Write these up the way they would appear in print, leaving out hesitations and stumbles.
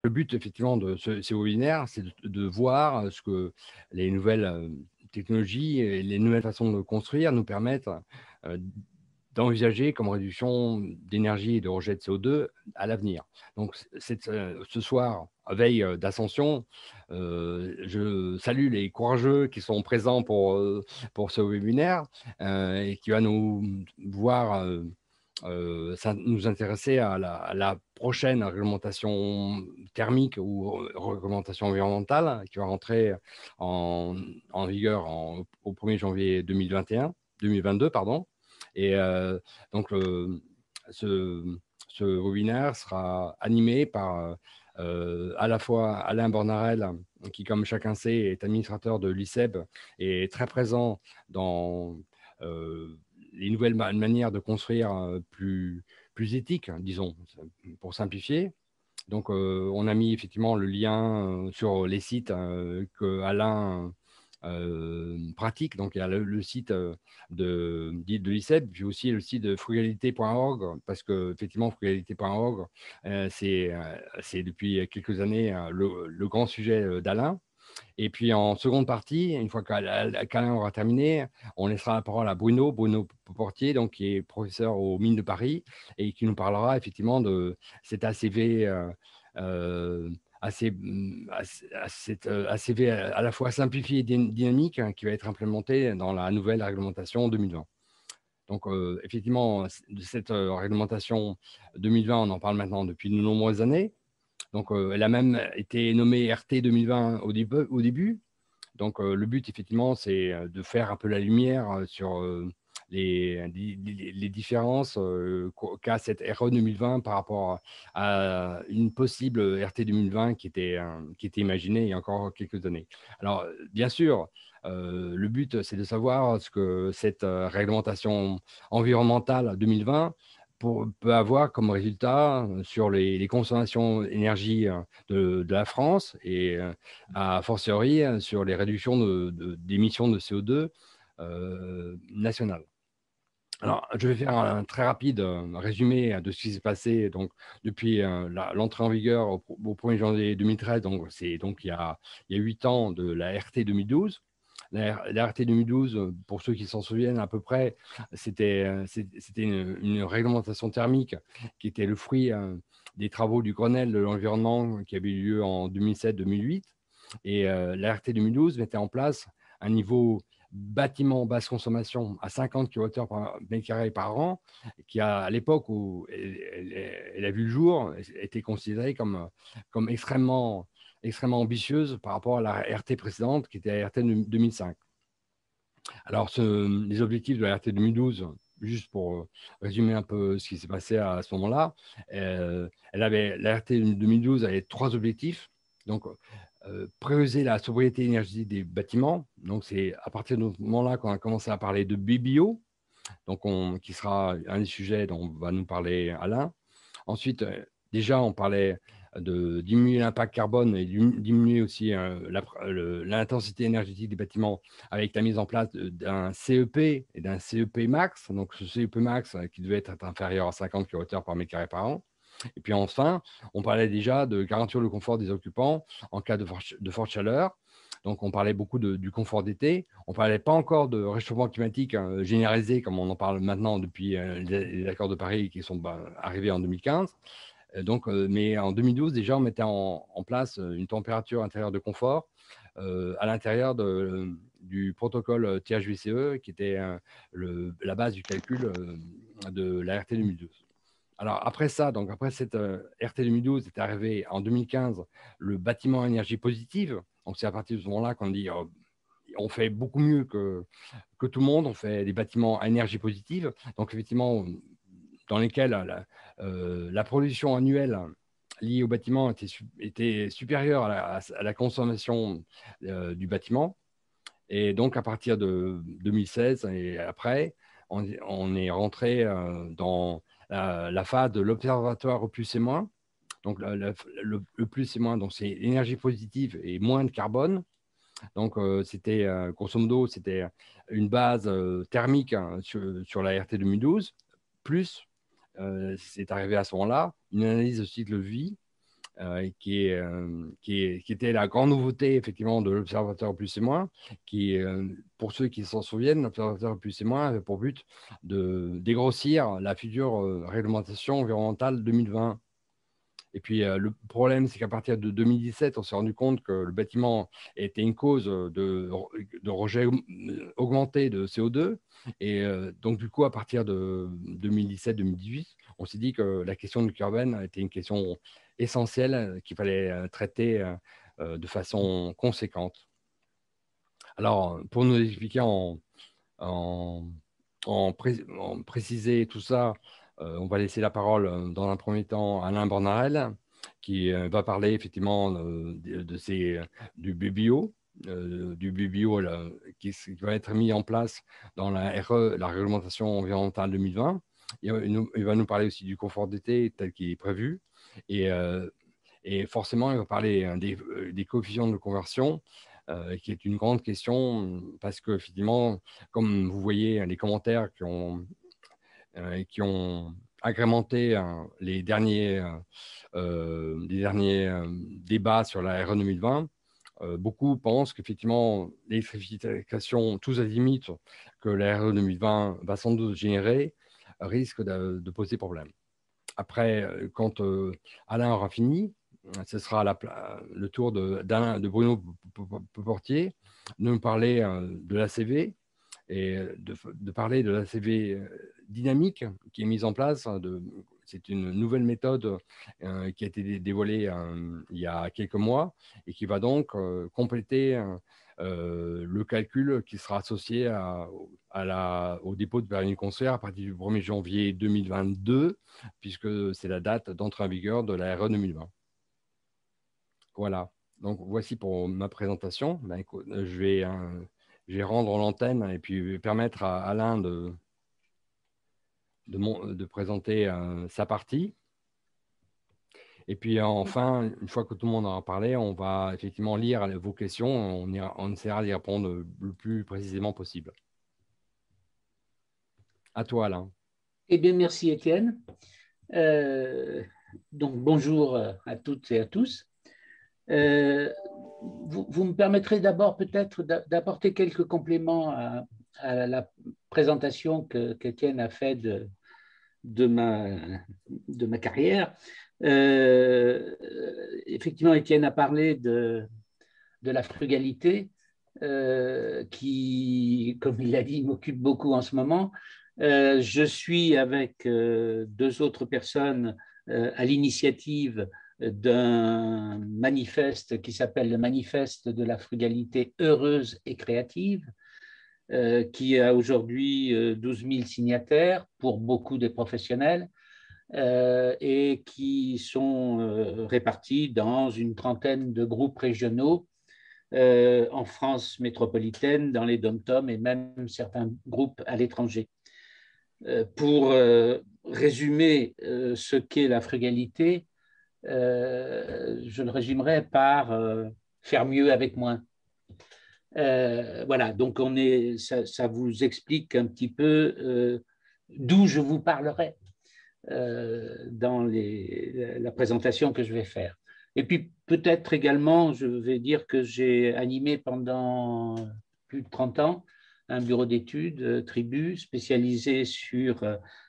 Le but, effectivement, de ces webinaires, c'est de voir ce que les nouvelles technologies et les nouvelles façons de construire nous permettent euh, d'envisager comme réduction d'énergie et de rejet de CO2 à l'avenir. Donc, ce soir, veille d'Ascension, je salue les courageux qui sont présents pour ce webinaire et qui va nous voir nous intéresser à la prochaine réglementation thermique ou réglementation environnementale qui va rentrer en vigueur au 1er janvier 2022, pardon. Et donc, ce, ce webinaire sera animé par à la fois Alain Bornarel, qui, comme chacun sait, est administrateur de l'ICEB et très présent dans les nouvelles manières de construire plus éthiques, disons, pour simplifier. Donc, on a mis effectivement le lien sur les sites que Alain pratique. Donc, il y a le site de l'ICEB, puis aussi le site de frugalité.org, parce que effectivement, frugalité.org, c'est depuis quelques années le grand sujet d'Alain. Et puis en seconde partie, une fois qu'Alain aura terminé, on laissera la parole à Bruno Portier, donc, qui est professeur aux Mines de Paris et qui nous parlera effectivement de cet ACV, euh, cet ACV à la fois simplifié et dynamique, hein, qui va être implémenté dans la nouvelle réglementation 2020. Donc, effectivement, de cette réglementation 2020, on en parle maintenant depuis de nombreuses années. Donc, elle a même été nommée RT 2020 au début. Donc, le but, effectivement, c'est de faire un peu la lumière sur les différences qu'a cette RE 2020 par rapport à une possible RT 2020 qui était imaginée il y a encore quelques années. Alors, bien sûr, le but, c'est de savoir ce que cette réglementation environnementale 2020 peut avoir comme résultat sur les consommations d'énergie de la France et a fortiori sur les réductions d'émissions de CO2 nationales. Alors, je vais faire un très rapide résumé de ce qui s'est passé donc, depuis l'entrée en vigueur au 1er janvier 2013. Donc, il y a 8 ans de la RT 2012. La RT 2012, pour ceux qui s'en souviennent à peu près, c'était une réglementation thermique qui était le fruit des travaux du Grenelle de l'environnement qui avait eu lieu en 2007-2008. Et la RT 2012 mettait en place un niveau bâtiment basse consommation à 50 kWh par mètre carré par an, qui à l'époque où elle a vu le jour, était considérée comme extrêmement ambitieuse par rapport à la RT précédente, qui était la RT 2005. Alors, les objectifs de la RT 2012, juste pour résumer un peu ce qui s'est passé à ce moment-là, la RT 2012 avait 3 objectifs. Donc, prioriser la sobriété énergétique des bâtiments. Donc, c'est à partir de ce moment-là qu'on a commencé à parler de BBO, donc qui sera un des sujets dont va nous parler Alain. Ensuite, déjà, on parlait de diminuer l'impact carbone et diminuer aussi l'intensité énergétique des bâtiments avec la mise en place d'un CEP et d'un CEP max. Donc, ce CEP max qui devait être inférieur à 50 kWh par mètre carré par an. Et puis enfin, on parlait déjà de garantir le confort des occupants en cas de forte chaleur. Donc, on parlait beaucoup du confort d'été. On ne parlait pas encore de réchauffement climatique généralisé, comme on en parle maintenant depuis les accords de Paris qui sont arrivés en 2015. Mais en 2012, déjà, on mettait en place une température intérieure de confort à l'intérieur du protocole THVCE, qui était la base du calcul de la RT 2012. Alors, après ça, donc après cette RT 2012, est arrivé en 2015 le bâtiment à énergie positive. Donc, c'est à partir de ce moment-là qu'on dit on fait beaucoup mieux que tout le monde. On fait des bâtiments à énergie positive. Donc, effectivement, dans lesquels la production annuelle liée au bâtiment était supérieure à la consommation du bâtiment. Et donc, à partir de 2016 et après, on est rentré dans la phase de l'observatoire au plus et moins. Donc, le plus et moins, donc c'est énergie positive et moins de carbone. Donc, c'était, grosso modo, c'était une base thermique hein, sur la RT 2012, plus, c'est arrivé à ce moment-là, une analyse de cycle de vie qui était la grande nouveauté, effectivement, de l'Observatoire plus et moins, qui, pour ceux qui s'en souviennent, l'Observatoire plus et moins avait pour but de dégrossir la future réglementation environnementale 2020. Et puis, le problème, c'est qu'à partir de 2017, on s'est rendu compte que le bâtiment était une cause de rejet augmenté de CO2. Et donc, du coup, à partir de 2017-2018, on s'est dit que la question du carbone était une question essentielle qu'il fallait traiter de façon conséquente. Alors, pour nous expliquer en, en préciser tout ça, on va laisser la parole dans un premier temps à Alain Bornarel, qui va parler effectivement du BBO, là, qui va être mis en place dans la RE, la réglementation environnementale 2020. Il va nous parler aussi du confort d'été tel qu'il est prévu. Et forcément, il va parler des coefficients de conversion, qui est une grande question, parce que finalement, comme vous voyez les commentaires qui ont agrémenté les derniers débats sur la RE 2020, beaucoup pensent qu'effectivement, l'électrification, tous azimuts que la RE 2020 va sans doute générer, risque de poser problème. Après, quand Alain aura fini, ce sera le tour de Bruno Portier de nous parler de l'ACV et de parler de l'ACV dynamique qui est mise en place. C'est une nouvelle méthode qui a été dévoilée il y a quelques mois et qui va donc compléter le calcul qui sera associé au dépôt de permis de construire à partir du 1er janvier 2022, puisque c'est la date d'entrée en vigueur de la RE 2020. Voilà. Donc, voici pour ma présentation. Ben, écoute, je vais rendre l'antenne et puis permettre à Alain de présenter sa partie. Et puis enfin, une fois que tout le monde aura parlé, on va effectivement lire vos questions. On essaiera d'y répondre le plus précisément possible. À toi, Alain. Eh bien, merci, Étienne. Donc, bonjour à toutes et à tous. Vous me permettrez d'abord peut-être d'apporter quelques compléments à la présentation qu'Étienne a fait de ma carrière. Effectivement, Étienne a parlé de la frugalité qui, comme il l'a dit, m'occupe beaucoup en ce moment. Je suis avec deux autres personnes à l'initiative d'un manifeste qui s'appelle le Manifeste de la frugalité heureuse et créative, qui a aujourd'hui 12 000 signataires pour beaucoup des professionnels et qui sont répartis dans une trentaine de groupes régionaux en France métropolitaine, dans les dom-toms et même certains groupes à l'étranger. Pour résumer ce qu'est la frugalité, je le résumerai par faire mieux avec moins. Voilà, donc ça vous explique un petit peu d'où je vous parlerai dans la présentation que je vais faire. Et puis peut-être également, je vais dire que j'ai animé pendant plus de 30 ans un bureau d'études, Tribu, spécialisé sur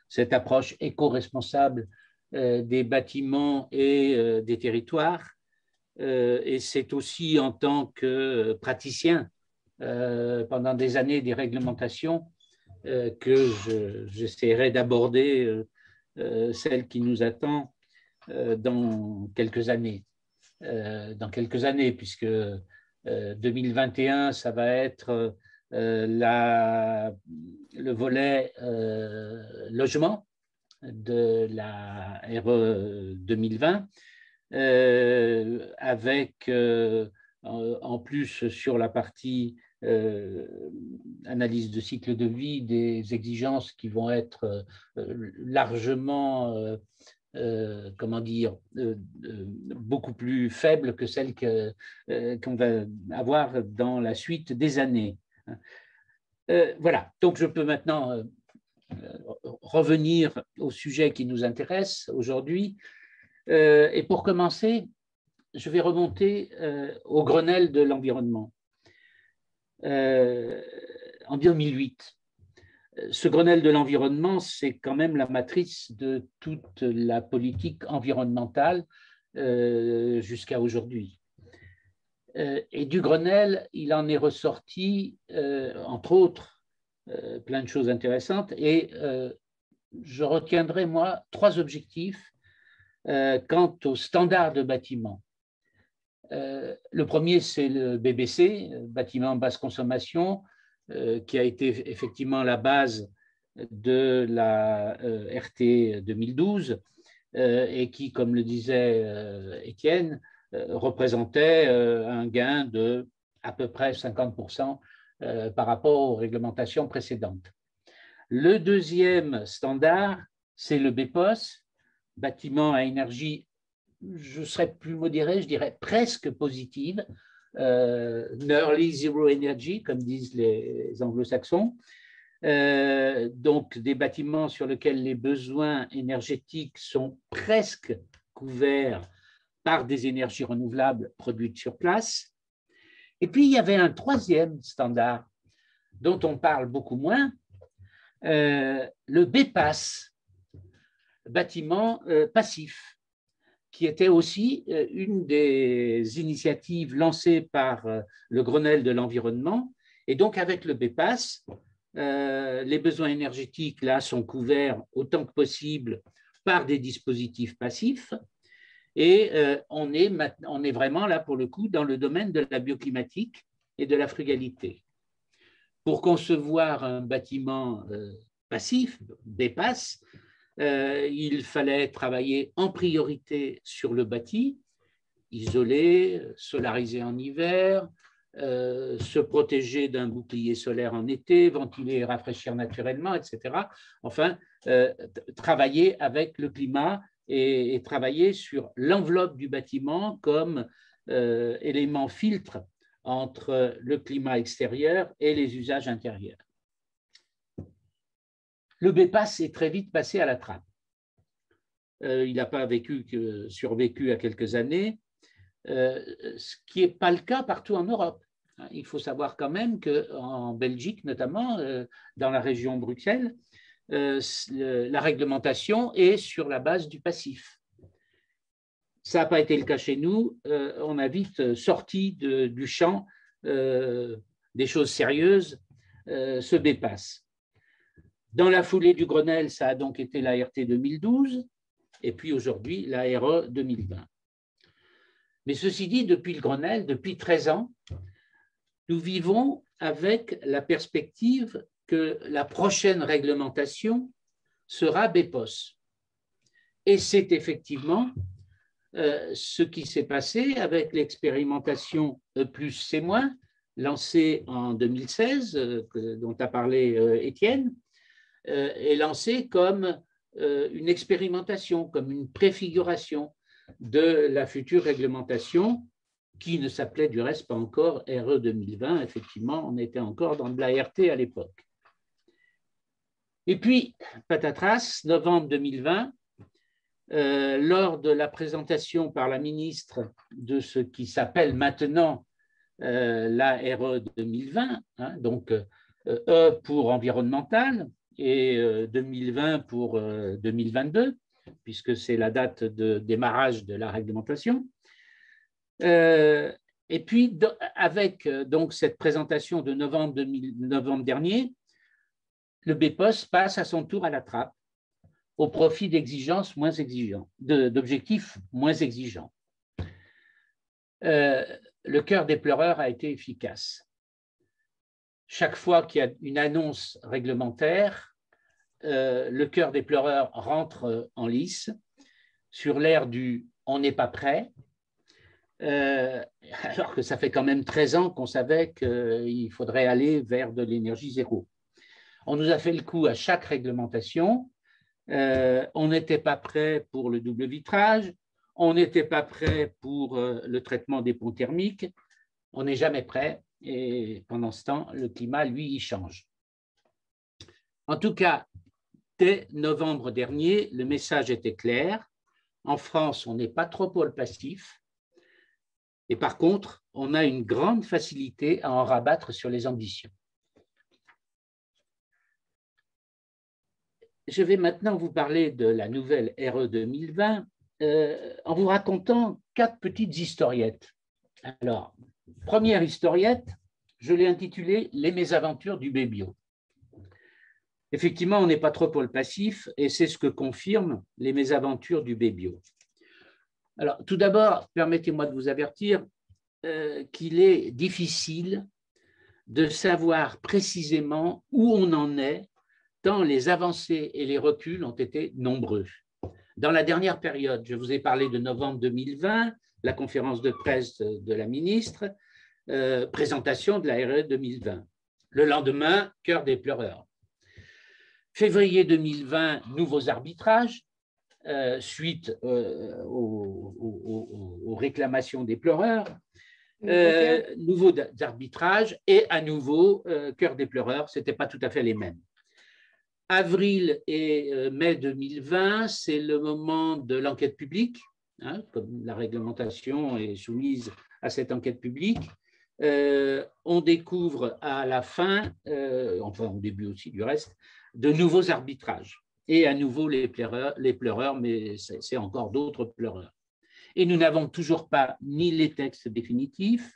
cette approche éco-responsable des bâtiments et des territoires. Et c'est aussi en tant que praticien pendant des années des réglementations que j'essaierai d'aborder celle qui nous attend dans quelques années. Puisque 2021, ça va être le volet logement de la RE 2020, avec en plus sur la partie analyse de cycle de vie des exigences qui vont être largement comment dire, beaucoup plus faibles que celles qu'on va avoir dans la suite des années. Voilà, donc je peux maintenant revenir au sujet qui nous intéresse aujourd'hui. Et pour commencer, je vais remonter au Grenelle de l'environnement en 2008. Ce Grenelle de l'environnement, c'est quand même la matrice de toute la politique environnementale jusqu'à aujourd'hui. Et du Grenelle, il en est ressorti, entre autres, plein de choses intéressantes. Et je retiendrai, moi, 3 objectifs quant aux standards de bâtiment. Le premier, c'est le BBC, bâtiment basse consommation, qui a été effectivement la base de la RT 2012 et qui, comme le disait Étienne, représentait un gain de à peu près 50% par rapport aux réglementations précédentes. Le deuxième standard, c'est le BPOS, bâtiment à énergie, je serais plus modéré, je dirais presque positive, Nearly Zero Energy, comme disent les anglo-saxons. Donc des bâtiments sur lesquels les besoins énergétiques sont presque couverts par des énergies renouvelables produites sur place. Et puis, il y avait un troisième standard dont on parle beaucoup moins, le BPAS, bâtiment passif, qui était aussi une des initiatives lancées par le Grenelle de l'environnement. Et donc, avec le BPAS, les besoins énergétiques, là, sont couverts autant que possible par des dispositifs passifs. Et on est vraiment là, pour le coup, dans le domaine de la bioclimatique et de la frugalité. Pour concevoir un bâtiment passif, BPAS, il fallait travailler en priorité sur le bâti, isoler, solariser en hiver, se protéger d'un bouclier solaire en été, ventiler et rafraîchir naturellement, etc. Enfin, travailler avec le climat et travailler sur l'enveloppe du bâtiment comme élément filtre entre le climat extérieur et les usages intérieurs. Le BPAS est très vite passé à la trappe. Il n'a pas survécu à quelques années, ce qui n'est pas le cas partout en Europe. Il faut savoir quand même qu'en Belgique, notamment dans la région Bruxelles, la réglementation est sur la base du passif. Ça n'a pas été le cas chez nous. On a vite sorti du champ des choses sérieuses, ce BPAS. Dans la foulée du Grenelle, ça a donc été la RT 2012 et puis aujourd'hui la RE 2020. Mais ceci dit, depuis le Grenelle, depuis 13 ans, nous vivons avec la perspective que la prochaine réglementation sera BPOS. Et c'est effectivement ce qui s'est passé avec l'expérimentation E+C-, lancée en 2016, dont a parlé Étienne, est lancée comme une expérimentation, comme une préfiguration de la future réglementation qui ne s'appelait du reste pas encore RE 2020. Effectivement, on était encore dans de la RT à l'époque. Et puis, patatras, novembre 2020, lors de la présentation par la ministre de ce qui s'appelle maintenant la RE 2020, hein, donc E pour environnemental et 2020 pour 2022, puisque c'est la date de démarrage de la réglementation. Et puis, avec donc cette présentation de novembre dernier, le BPOS passe à son tour à la trappe au profit d'exigences moins exigeantes, d'objectifs moins exigeants. Le cœur des pleureurs a été efficace. Chaque fois qu'il y a une annonce réglementaire, le cœur des pleureurs rentre en lice sur l'air du « on n'est pas prêt », alors que ça fait quand même 13 ans qu'on savait qu'il faudrait aller vers de l'énergie zéro. On nous a fait le coup à chaque réglementation. On n'était pas prêt pour le double vitrage, on n'était pas prêt pour le traitement des ponts thermiques, on n'est jamais prêt et pendant ce temps, le climat, lui, il change. En tout cas, dès novembre dernier, le message était clair. En France, on n'est pas trop pour le passif. Et par contre, on a une grande facilité à en rabattre sur les ambitions. Je vais maintenant vous parler de la nouvelle RE 2020 en vous racontant 4 petites historiettes. Alors, première historiette, je l'ai intitulée « Les mésaventures du Bébio ». Effectivement, on n'est pas trop pour le passif et c'est ce que confirment les mésaventures du Bébio. Alors, tout d'abord, permettez-moi de vous avertir qu'il est difficile de savoir précisément où on en est, tant les avancées et les reculs ont été nombreux. Dans la dernière période, je vous ai parlé de novembre 2020, la conférence de presse de la ministre, présentation de la RE 2020. Le lendemain, cœur des pleureurs. Février 2020, nouveaux arbitrages, suite aux réclamations des pleureurs. Nouveaux arbitrages et à nouveau, cœur des pleureurs, ce n'était pas tout à fait les mêmes. Avril et mai 2020, c'est le moment de l'enquête publique, hein, comme la réglementation est soumise à cette enquête publique. On découvre à la fin, enfin au début aussi du reste, de nouveaux arbitrages. Et à nouveau les pleureurs, mais c'est encore d'autres pleureurs. Et nous n'avons toujours pas ni les textes définitifs,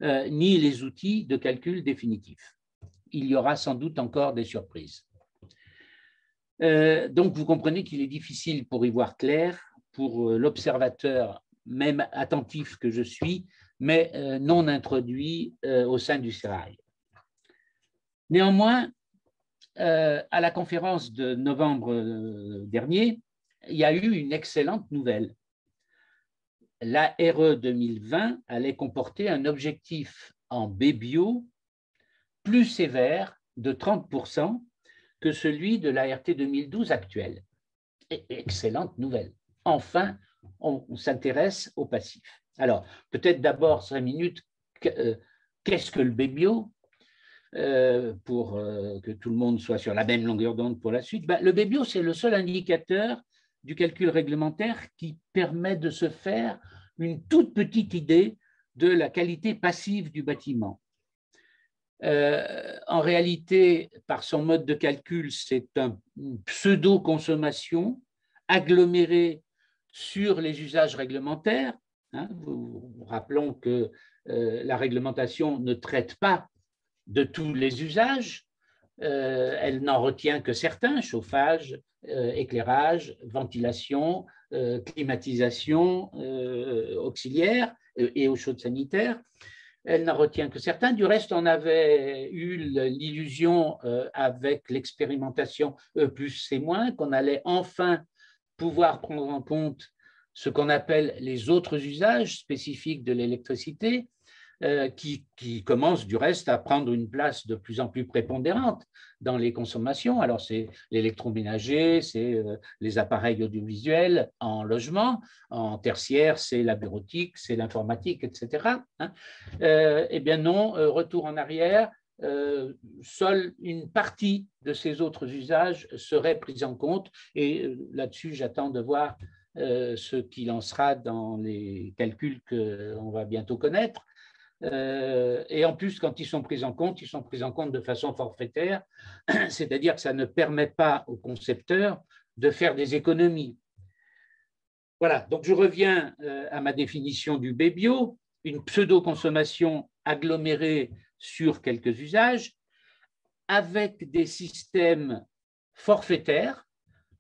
ni les outils de calcul définitifs. Il y aura sans doute encore des surprises. Donc, vous comprenez qu'il est difficile pour y voir clair, pour l'observateur, même attentif que je suis, mais non introduit au sein du sérail. Néanmoins, à la conférence de novembre dernier, il y a eu une excellente nouvelle. La RE 2020 allait comporter un objectif en B-bio plus sévère de 30% que celui de la RT 2012 actuelle. Excellente nouvelle. Enfin, on s'intéresse au passif. Alors, peut-être d'abord 5 minutes, qu'est-ce que le B-bio pour que tout le monde soit sur la même longueur d'onde pour la suite. Le B-bio, c'est le seul indicateur du calcul réglementaire qui permet de se faire une toute petite idée de la qualité passive du bâtiment. En réalité, par son mode de calcul, c'est une pseudo-consommation agglomérée sur les usages réglementaires. Hein, rappelons que la réglementation ne traite pas de tous les usages, elle n'en retient que certains, chauffage, éclairage, ventilation, climatisation auxiliaire et eau chaude sanitaire. Elle n'en retient que certains. Du reste, on avait eu l'illusion avec l'expérimentation E plus C-, qu'on allait enfin pouvoir prendre en compte ce qu'on appelle les autres usages spécifiques de l'électricité, qui commence du reste à prendre une place de plus en plus prépondérante dans les consommations. Alors, c'est l'électroménager, c'est les appareils audiovisuels en logement, en tertiaire, c'est la bureautique, c'est l'informatique, etc. Eh bien non, retour en arrière, seule une partie de ces autres usages serait prise en compte et là-dessus, j'attends de voir ce qu'il en sera dans les calculs qu'on va bientôt connaître. Et en plus, quand ils sont pris en compte de façon forfaitaire, c'est-à-dire que ça ne permet pas aux concepteurs de faire des économies. Voilà, donc je reviens à ma définition du B-bio, une pseudo-consommation agglomérée sur quelques usages, avec des systèmes forfaitaires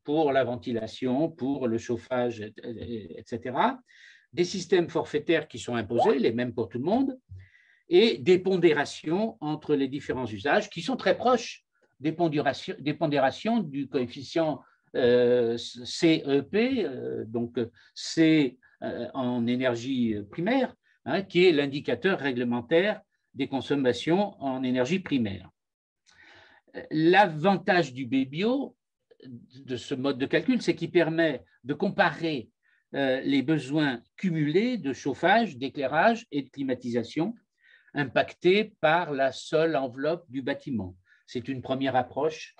pour la ventilation, pour le chauffage, etc., des systèmes forfaitaires qui sont imposés, les mêmes pour tout le monde, et des pondérations entre les différents usages qui sont très proches des pondérations du coefficient CEP, donc C en énergie primaire, hein, qui est l'indicateur réglementaire des consommations en énergie primaire. L'avantage du B-bio, de ce mode de calcul, c'est qu'il permet de comparer les besoins cumulés de chauffage, d'éclairage et de climatisation impactés par la seule enveloppe du bâtiment. C'est une première approche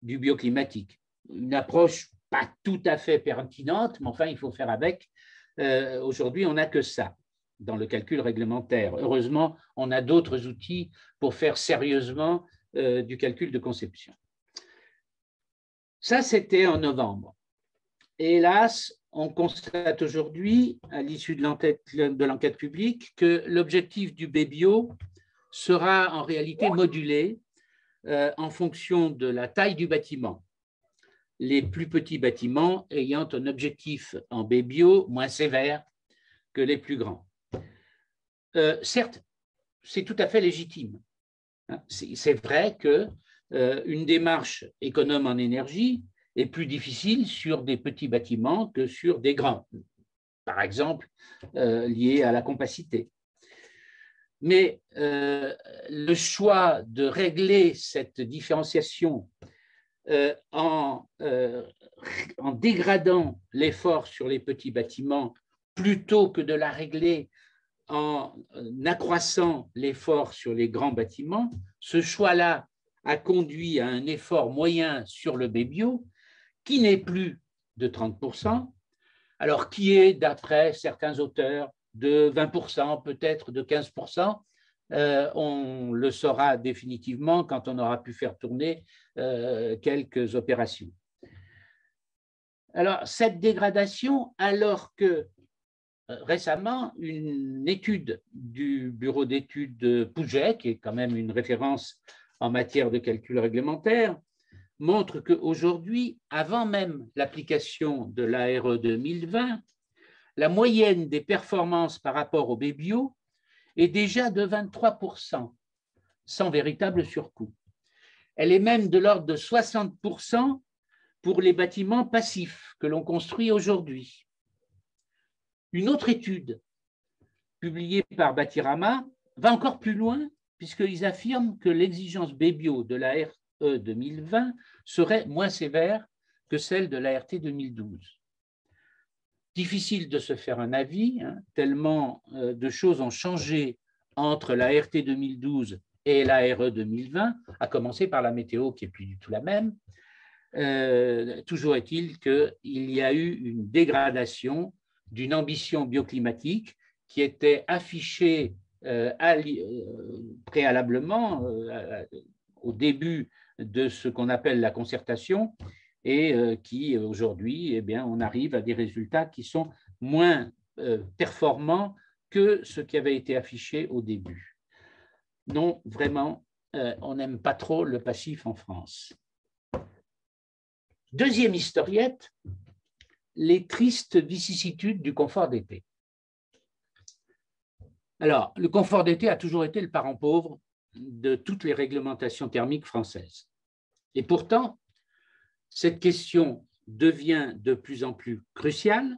du bioclimatique. Une approche pas tout à fait pertinente, mais enfin, il faut faire avec. Aujourd'hui, on n'a que ça. dans le calcul réglementaire. Heureusement, on a d'autres outils pour faire sérieusement du calcul de conception. Ça, c'était en novembre. Et hélas, on constate aujourd'hui, à l'issue de l'enquête publique, que l'objectif du BBio sera en réalité modulé en fonction de la taille du bâtiment. Les plus petits bâtiments ayant un objectif en BBio moins sévère que les plus grands. Certes, c'est tout à fait légitime. C'est vrai qu'une démarche économe en énergie est plus difficile sur des petits bâtiments que sur des grands, par exemple lié à la compacité. Mais le choix de régler cette différenciation en dégradant l'effort sur les petits bâtiments plutôt que de la régler en accroissant l'effort sur les grands bâtiments, ce choix-là a conduit à un effort moyen sur le BBio qui n'est plus de 30%, alors qui est, d'après certains auteurs, de 20%, peut-être de 15%. On le saura définitivement quand on aura pu faire tourner quelques opérations. Alors, cette dégradation, alors que récemment, une étude du bureau d'études Pouget, qui est quand même une référence en matière de calcul réglementaire, montre qu'aujourd'hui, avant même l'application de l'ARE 2020, la moyenne des performances par rapport au BBio est déjà de 23%, sans véritable surcoût. Elle est même de l'ordre de 60% pour les bâtiments passifs que l'on construit aujourd'hui. Une autre étude publiée par Bâtirama va encore plus loin puisqu'ils affirment que l'exigence BBio de la RE 2020 serait moins sévère que celle de la RT 2012. Difficile de se faire un avis, tellement de choses ont changé entre la RT 2012 et la RE 2020, à commencer par la météo qui n'est plus du tout la même. Toujours est-il qu'il y a eu une dégradation d'une ambition bioclimatique qui était affichée préalablement au début de ce qu'on appelle la concertation et qui aujourd'hui, eh bien, on arrive à des résultats qui sont moins performants que ce qui avait été affiché au début. Non, vraiment, on n'aime pas trop le passif en France. Deuxième historiette, les tristes vicissitudes du confort d'été. Alors, le confort d'été a toujours été le parent pauvre de toutes les réglementations thermiques françaises. Et pourtant, cette question devient de plus en plus cruciale.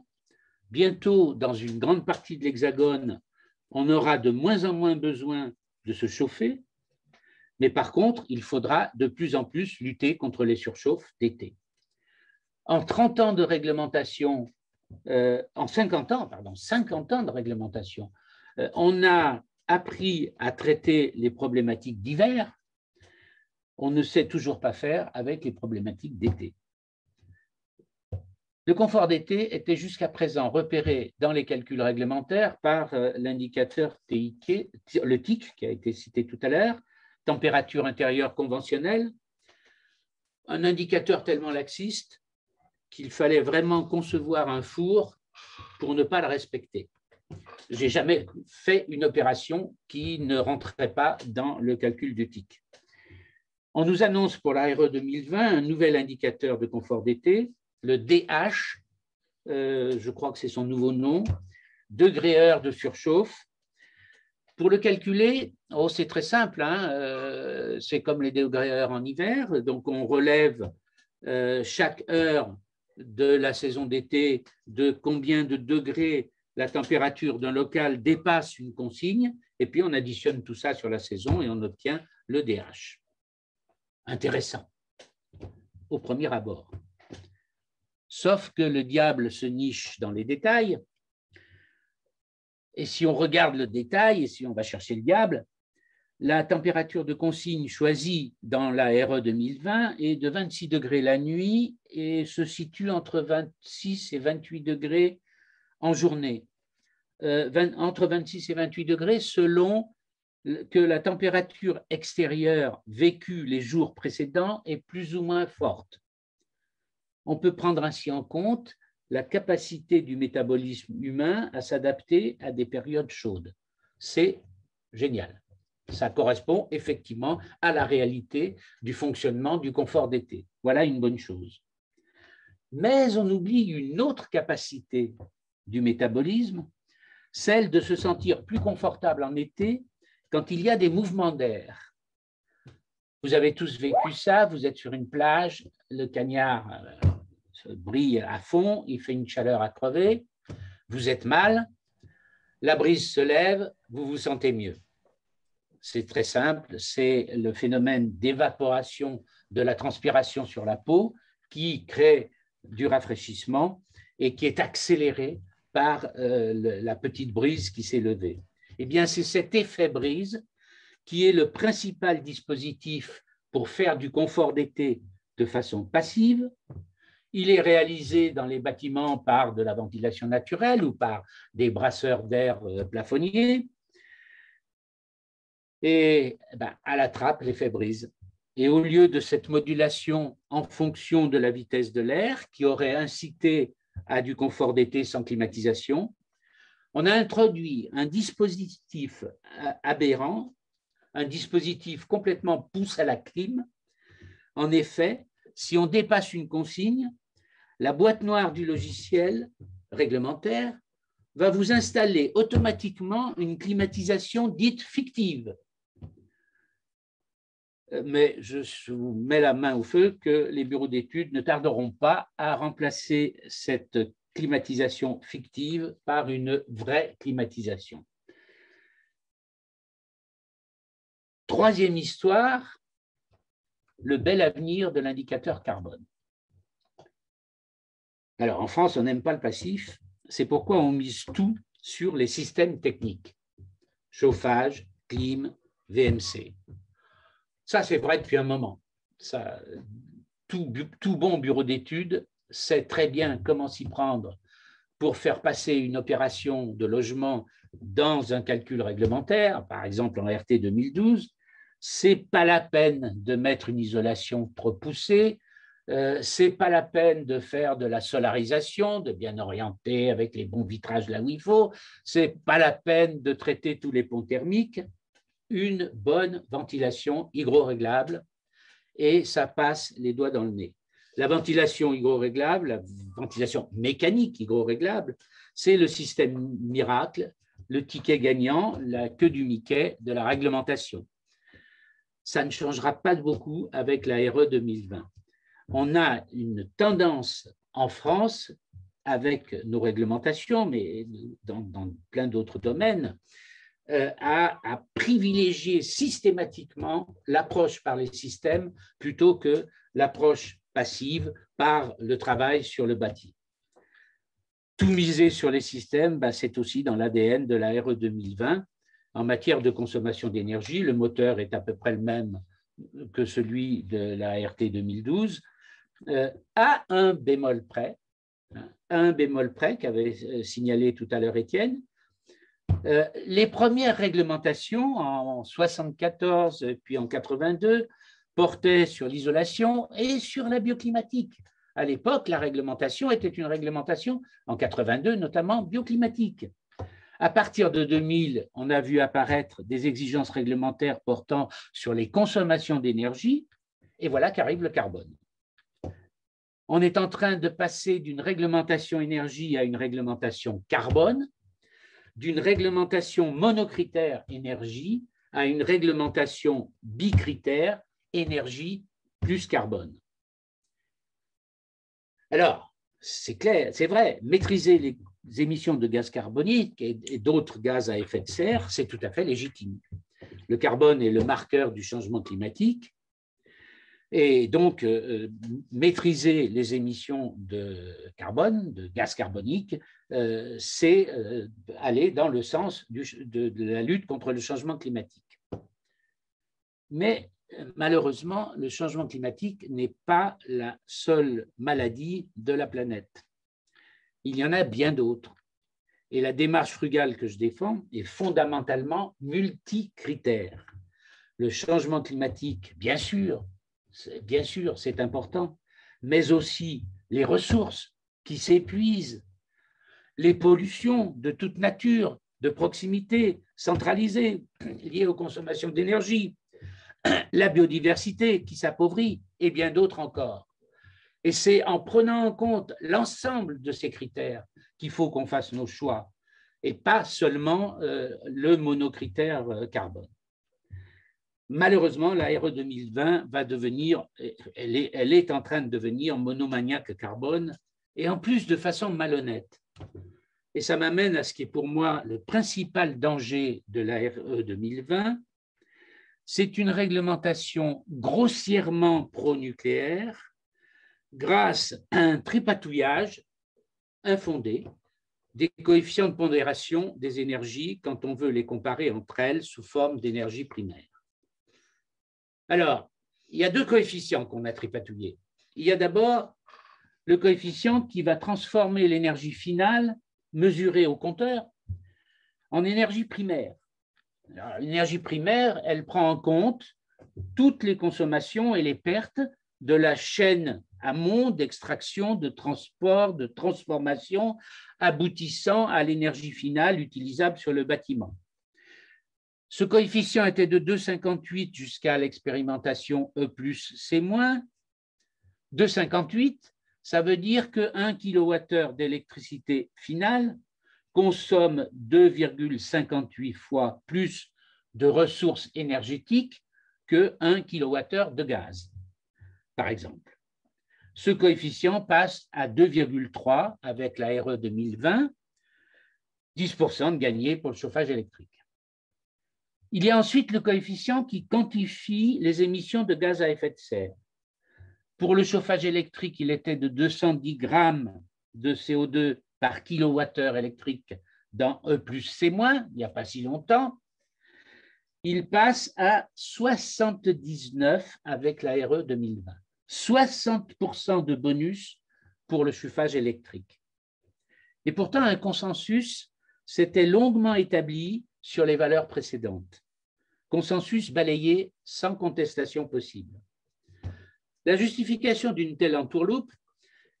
Bientôt, dans une grande partie de l'Hexagone, on aura de moins en moins besoin de se chauffer, mais par contre, il faudra de plus en plus lutter contre les surchauffes d'été. En 30 ans de réglementation, en 50 ans de réglementation, on a appris à traiter les problématiques d'hiver, on ne sait toujours pas faire avec les problématiques d'été. Le confort d'été était jusqu'à présent repéré dans les calculs réglementaires par l'indicateur TIC, le TIC qui a été cité tout à l'heure, température intérieure conventionnelle, un indicateur tellement laxiste qu'il fallait vraiment concevoir un four pour ne pas le respecter. Je n'ai jamais fait une opération qui ne rentrait pas dans le calcul du TIC. On nous annonce pour la RE 2020 un nouvel indicateur de confort d'été, le DH, je crois que c'est son nouveau nom, degré-heure de surchauffe. Pour le calculer, c'est très simple, c'est comme les degrés-heures en hiver, donc on relève chaque heure de la saison d'été de combien de degrés la température d'un local dépasse une consigne, et puis on additionne tout ça sur la saison et on obtient le DH. Intéressant, au premier abord. Sauf que le diable se niche dans les détails, et si on regarde le détail, et si on va chercher le diable, la température de consigne choisie dans la RE 2020 est de 26 degrés la nuit et se situe entre 26 et 28 degrés en journée. entre 26 et 28 degrés selon que la température extérieure vécue les jours précédents est plus ou moins forte. On peut prendre ainsi en compte la capacité du métabolisme humain à s'adapter à des périodes chaudes. C'est génial. Ça correspond effectivement à la réalité du fonctionnement du confort d'été. Voilà une bonne chose. Mais on oublie une autre capacité du métabolisme, celle de se sentir plus confortable en été quand il y a des mouvements d'air. Vous avez tous vécu ça, vous êtes sur une plage, le cagnard brille à fond, il fait une chaleur à crever, vous êtes mal, la brise se lève, vous vous sentez mieux. C'est très simple, c'est le phénomène d'évaporation de la transpiration sur la peau qui crée du rafraîchissement et qui est accéléré par la petite brise qui s'est levée. Eh bien, c'est cet effet brise qui est le principal dispositif pour faire du confort d'été de façon passive. Il est réalisé dans les bâtiments par de la ventilation naturelle ou par des brasseurs d'air plafonniers. Et à la trappe, l'effet brise. Et au lieu de cette modulation en fonction de la vitesse de l'air qui aurait incité à du confort d'été sans climatisation, on a introduit un dispositif aberrant, un dispositif complètement pousse à la clim. En effet, si on dépasse une consigne, la boîte noire du logiciel réglementaire va vous installer automatiquement une climatisation dite fictive. Mais je vous mets la main au feu que les bureaux d'études ne tarderont pas à remplacer cette climatisation fictive par une vraie climatisation. Troisième histoire, le bel avenir de l'indicateur carbone. Alors, en France, on n'aime pas le passif, c'est pourquoi on mise tout sur les systèmes techniques. Chauffage, clim, VMC. Ça, c'est vrai depuis un moment. Ça, tout bon bureau d'études sait très bien comment s'y prendre pour faire passer une opération de logement dans un calcul réglementaire, par exemple en RT 2012. Ce n'est pas la peine de mettre une isolation trop poussée, ce n'est pas la peine de faire de la solarisation, de bien orienter avec les bons vitrages là où il faut, ce n'est pas la peine de traiter tous les ponts thermiques. Une bonne ventilation hygroréglable et ça passe les doigts dans le nez. La ventilation hygroréglable, la ventilation mécanique hygroréglable, c'est le système miracle, le ticket gagnant, la queue du Mickey de la réglementation. Ça ne changera pas beaucoup avec la RE 2020. On a une tendance en France avec nos réglementations, mais dans plein d'autres domaines, à privilégier systématiquement l'approche par les systèmes plutôt que l'approche passive par le travail sur le bâti. Tout miser sur les systèmes, c'est aussi dans l'ADN de la RE 2020. En matière de consommation d'énergie, le moteur est à peu près le même que celui de la RT 2012, à un bémol près qu'avait signalé tout à l'heure Étienne. Les premières réglementations en 1974 puis en 1982 portaient sur l'isolation et sur la bioclimatique. À l'époque, la réglementation était une réglementation, en 1982 notamment, bioclimatique. À partir de 2000, on a vu apparaître des exigences réglementaires portant sur les consommations d'énergie, et voilà qu'arrive le carbone. On est en train de passer d'une réglementation énergie à une réglementation carbone, d'une réglementation monocritère énergie à une réglementation bicritère énergie plus carbone. Alors, c'est clair, c'est vrai, maîtriser les émissions de gaz carbonique et d'autres gaz à effet de serre, c'est tout à fait légitime. Le carbone est le marqueur du changement climatique et donc maîtriser les émissions de carbone, de gaz carbonique, c'est aller dans le sens de la lutte contre le changement climatique. Mais malheureusement, le changement climatique n'est pas la seule maladie de la planète. Il y en a bien d'autres. Et la démarche frugale que je défends est fondamentalement multicritère. Le changement climatique, bien sûr, c'est important, mais aussi les ressources qui s'épuisent, les pollutions de toute nature, de proximité, centralisées, liées aux consommations d'énergie, la biodiversité qui s'appauvrit et bien d'autres encore. Et c'est en prenant en compte l'ensemble de ces critères qu'il faut qu'on fasse nos choix et pas seulement le monocritère carbone. Malheureusement, la RE 2020 va devenir, elle est en train de devenir monomaniaque carbone et en plus de façon malhonnête. Et ça m'amène à ce qui est pour moi le principal danger de la RE 2020, c'est une réglementation grossièrement pro-nucléaire grâce à un tripatouillage infondé des coefficients de pondération des énergies quand on veut les comparer entre elles sous forme d'énergie primaire. Alors, il y a deux coefficients qu'on a tripatouillés. Il y a d'abord le coefficient qui va transformer l'énergie finale mesurée au compteur en énergie primaire. L'énergie primaire, elle prend en compte toutes les consommations et les pertes de la chaîne amont d'extraction, de transport, de transformation, aboutissant à l'énergie finale utilisable sur le bâtiment. Ce coefficient était de 2,58 jusqu'à l'expérimentation E plus C-. 2,58, ça veut dire que 1 kWh d'électricité finale consomme 2,58 fois plus de ressources énergétiques que 1 kWh de gaz, par exemple. Ce coefficient passe à 2,3 avec la RE 2020, 10% de gagné pour le chauffage électrique. Il y a ensuite le coefficient qui quantifie les émissions de gaz à effet de serre. Pour le chauffage électrique, il était de 210 grammes de CO2 par kilowattheure électrique dans E plus C-, il n'y a pas si longtemps. Il passe à 79 avec la RE 2020. 60% de bonus pour le chauffage électrique. Et pourtant, un consensus s'était longuement établi sur les valeurs précédentes. Consensus balayé sans contestation possible. La justification d'une telle entourloupe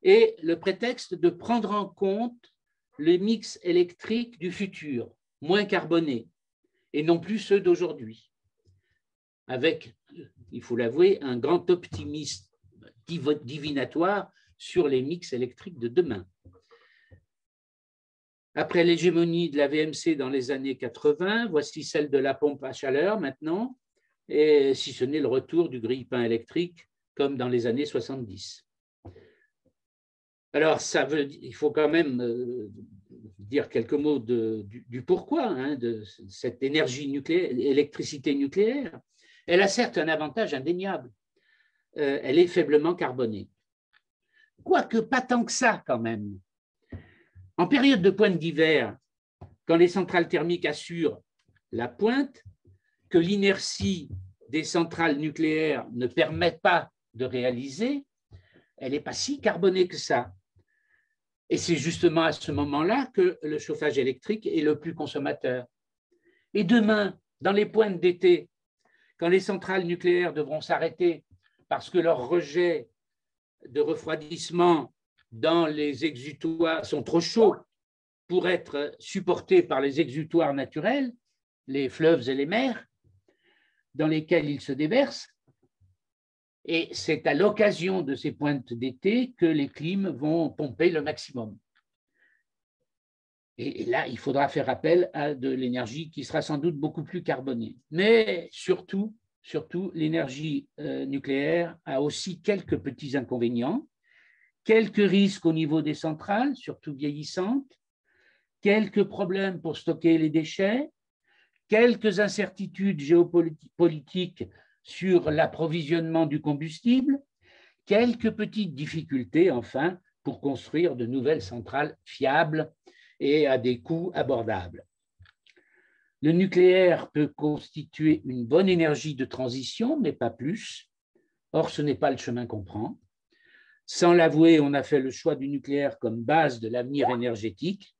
est le prétexte de prendre en compte les mix électriques du futur, moins carbonés, et non plus ceux d'aujourd'hui, avec, il faut l'avouer, un grand optimisme divinatoire sur les mix électriques de demain. Après l'hégémonie de la VMC dans les années 80, voici celle de la pompe à chaleur maintenant, et si ce n'est le retour du grille-pain électrique comme dans les années 70. Alors, il faut quand même dire quelques mots du pourquoi de cette énergie nucléaire, électricité nucléaire. Elle a certes un avantage indéniable. Elle est faiblement carbonée. Quoique pas tant que ça quand même. En période de pointe d'hiver, quand les centrales thermiques assurent la pointe, que l'inertie des centrales nucléaires ne permet pas de réaliser, elle n'est pas si carbonée que ça. Et c'est justement à ce moment-là que le chauffage électrique est le plus consommateur. Et demain, dans les pointes d'été, quand les centrales nucléaires devront s'arrêter parce que leurs rejets de refroidissement dans les exutoires sont trop chauds pour être supportés par les exutoires naturels, les fleuves et les mers, dans lesquels ils se déversent. Et c'est à l'occasion de ces pointes d'été que les clims vont pomper le maximum. Et là, il faudra faire appel à de l'énergie qui sera sans doute beaucoup plus carbonée. Mais surtout l'énergie nucléaire a aussi quelques petits inconvénients, quelques risques au niveau des centrales, surtout vieillissantes, quelques problèmes pour stocker les déchets, quelques incertitudes géopolitiques sur l'approvisionnement du combustible, quelques petites difficultés, enfin, pour construire de nouvelles centrales fiables et à des coûts abordables. Le nucléaire peut constituer une bonne énergie de transition, mais pas plus. Or, ce n'est pas le chemin qu'on prend. Sans l'avouer, on a fait le choix du nucléaire comme base de l'avenir énergétique,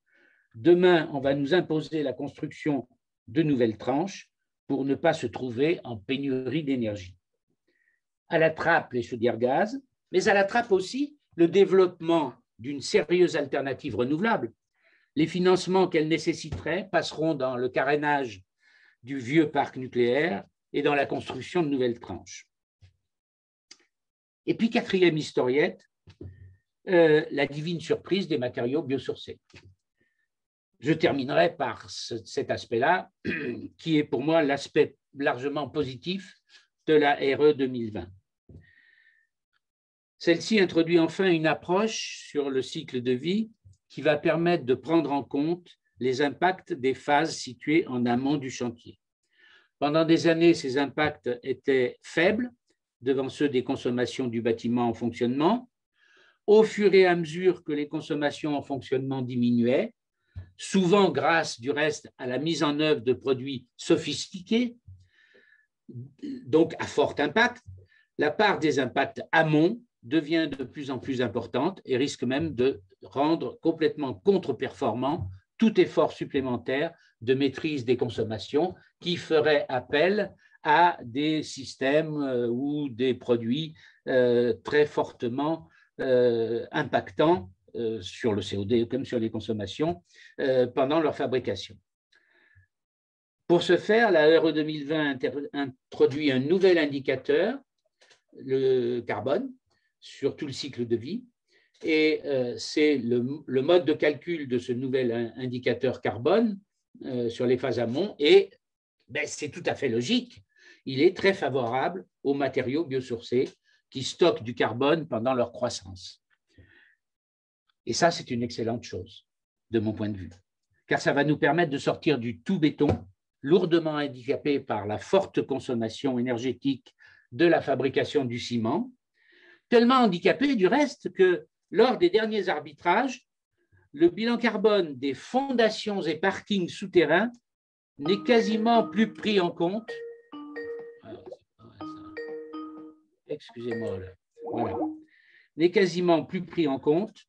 Demain, on va nous imposer la construction de nouvelles tranches pour ne pas se trouver en pénurie d'énergie. À la trappe, les chaudières gaz, mais à la trappe aussi le développement d'une sérieuse alternative renouvelable. Les financements qu'elle nécessiterait passeront dans le carénage du vieux parc nucléaire et dans la construction de nouvelles tranches. Et puis, quatrième historiette, la divine surprise des matériaux biosourcés. Je terminerai par cet aspect-là, qui est pour moi l'aspect largement positif de la RE 2020. Celle-ci introduit enfin une approche sur le cycle de vie qui va permettre de prendre en compte les impacts des phases situées en amont du chantier. Pendant des années, ces impacts étaient faibles devant ceux des consommations du bâtiment en fonctionnement. Au fur et à mesure que les consommations en fonctionnement diminuaient, souvent grâce du reste à la mise en œuvre de produits sophistiqués, donc à fort impact, la part des impacts amont devient de plus en plus importante et risque même de rendre complètement contre-performant tout effort supplémentaire de maîtrise des consommations qui ferait appel à des systèmes ou des produits très fortement impactants sur le CO2 comme sur les consommations pendant leur fabrication. Pour ce faire, la RE 2020 introduit un nouvel indicateur, le carbone, sur tout le cycle de vie. Et c'est le mode de calcul de ce nouvel indicateur carbone sur les phases amont. Et ben, c'est tout à fait logique. Il est très favorable aux matériaux biosourcés qui stockent du carbone pendant leur croissance. Et ça, c'est une excellente chose, de mon point de vue, car ça va nous permettre de sortir du tout béton, lourdement handicapé par la forte consommation énergétique de la fabrication du ciment, tellement handicapé du reste que lors des derniers arbitrages, le bilan carbone des fondations et parkings souterrains n'est quasiment plus pris en compte. Excusez-moi, voilà. N'est quasiment plus pris en compte.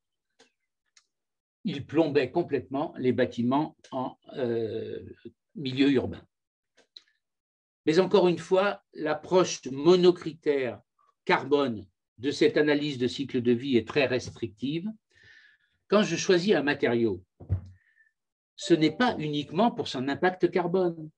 Il plombait complètement les bâtiments en milieu urbain. Mais encore une fois, l'approche monocritère carbone de cette analyse de cycle de vie est très restrictive. Quand je choisis un matériau, ce n'est pas uniquement pour son impact carbone.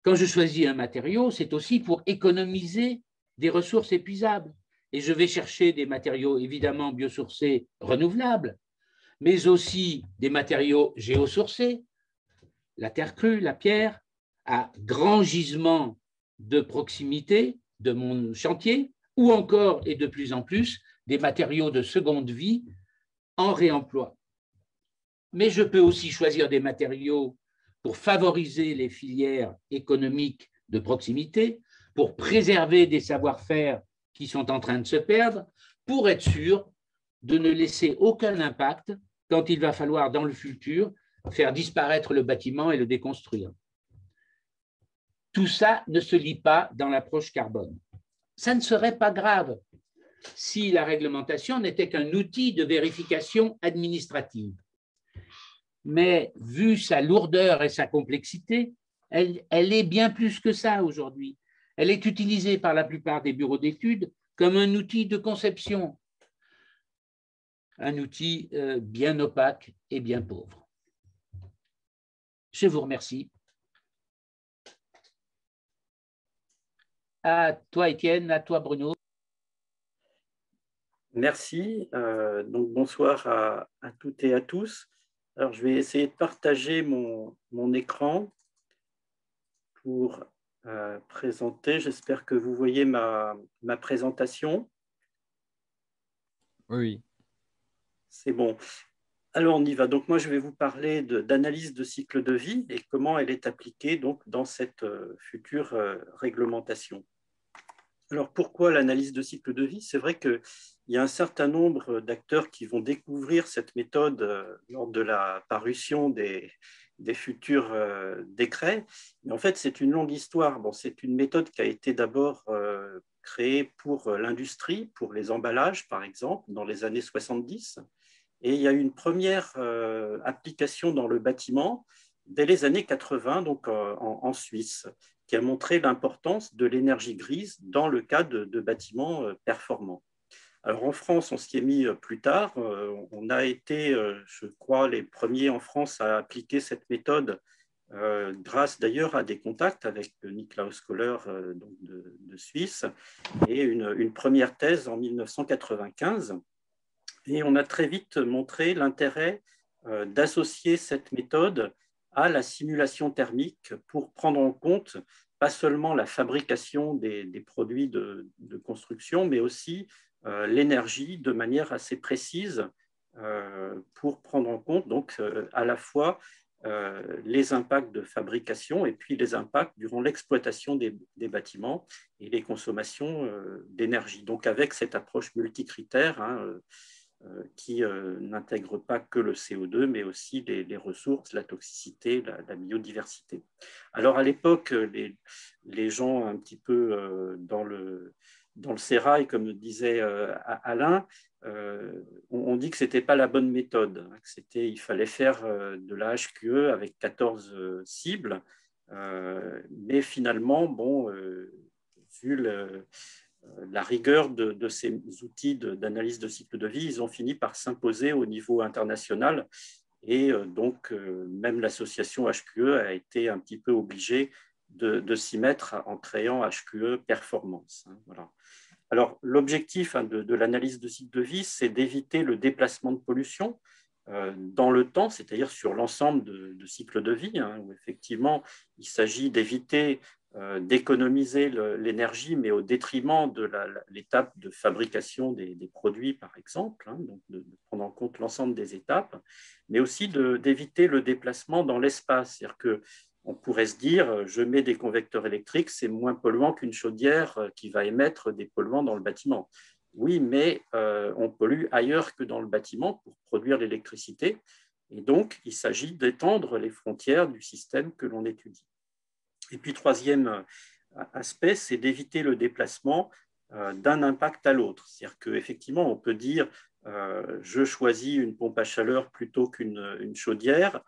Quand je choisis un matériau, c'est aussi pour économiser des ressources épuisables. Et je vais chercher des matériaux évidemment biosourcés renouvelables, mais aussi des matériaux géosourcés, la terre crue, la pierre, à grands gisements de proximité de mon chantier, ou encore, et de plus en plus, des matériaux de seconde vie en réemploi. Mais je peux aussi choisir des matériaux pour favoriser les filières économiques de proximité, pour préserver des savoir-faire qui sont en train de se perdre, pour être sûr de ne laisser aucun impact quand il va falloir, dans le futur, faire disparaître le bâtiment et le déconstruire. Tout ça ne se lit pas dans l'approche carbone. Ça ne serait pas grave si la réglementation n'était qu'un outil de vérification administrative. Mais vu sa lourdeur et sa complexité, elle est bien plus que ça aujourd'hui. Elle est utilisée par la plupart des bureaux d'études comme un outil de conception, un outil bien opaque et bien pauvre. Je vous remercie. À toi, Étienne, à toi, Bruno. Merci. Donc, bonsoir à toutes et à tous. Alors, je vais essayer de partager mon écran pour présenter. J'espère que vous voyez ma présentation. Oui. C'est bon. Alors, on y va. Donc, moi, je vais vous parler d'analyse de cycle de vie et comment elle est appliquée donc, dans cette future réglementation. Alors, pourquoi l'analyse de cycle de vie? C'est vrai qu'il y a un certain nombre d'acteurs qui vont découvrir cette méthode lors de la parution des futurs décrets. Mais en fait, c'est une longue histoire. Bon, c'est une méthode qui a été d'abord créée pour l'industrie, pour les emballages, par exemple, dans les années 70. Et il y a eu une première application dans le bâtiment dès les années 80, donc en Suisse, qui a montré l'importance de l'énergie grise dans le cas de bâtiments performants. Alors en France, on s'y est mis plus tard. On a été, je crois, les premiers en France à appliquer cette méthode, grâce d'ailleurs à des contacts avec Niklaus Kohler donc de Suisse, et une première thèse en 1995. Et on a très vite montré l'intérêt d'associer cette méthode à la simulation thermique pour prendre en compte pas seulement la fabrication des produits de construction, mais aussi l'énergie de manière assez précise pour prendre en compte donc à la fois les impacts de fabrication et puis les impacts durant l'exploitation des bâtiments et les consommations d'énergie. Donc avec cette approche multicritère, qui n'intègre pas que le CO2, mais aussi les ressources, la toxicité, la biodiversité. Alors à l'époque, les gens un petit peu dans le sérail, comme disait Alain, on dit que ce n'était pas la bonne méthode, il fallait faire de la HQE avec 14 cibles, mais finalement, bon, vu la rigueur de ces outils d'analyse de cycle de vie, ils ont fini par s'imposer au niveau international. Et donc, même l'association HQE a été un petit peu obligée de s'y mettre en créant HQE Performance. Voilà. Alors, l'objectif de l'analyse de cycle de vie, c'est d'éviter le déplacement de pollution dans le temps, c'est-à-dire sur l'ensemble de cycle de vie, où effectivement, il s'agit d'éviter d'économiser l'énergie, mais au détriment de l'étape de fabrication des produits, par exemple, donc de prendre en compte l'ensemble des étapes, mais aussi d'éviter le déplacement dans l'espace. C'est-à-dire qu'on pourrait se dire, je mets des convecteurs électriques, c'est moins polluant qu'une chaudière qui va émettre des polluants dans le bâtiment. Oui, mais on pollue ailleurs que dans le bâtiment pour produire l'électricité. Et donc, il s'agit d'étendre les frontières du système que l'on étudie. Et puis, troisième aspect, c'est d'éviter le déplacement d'un impact à l'autre. C'est-à-dire qu'effectivement, on peut dire je choisis une pompe à chaleur plutôt qu'une chaudière,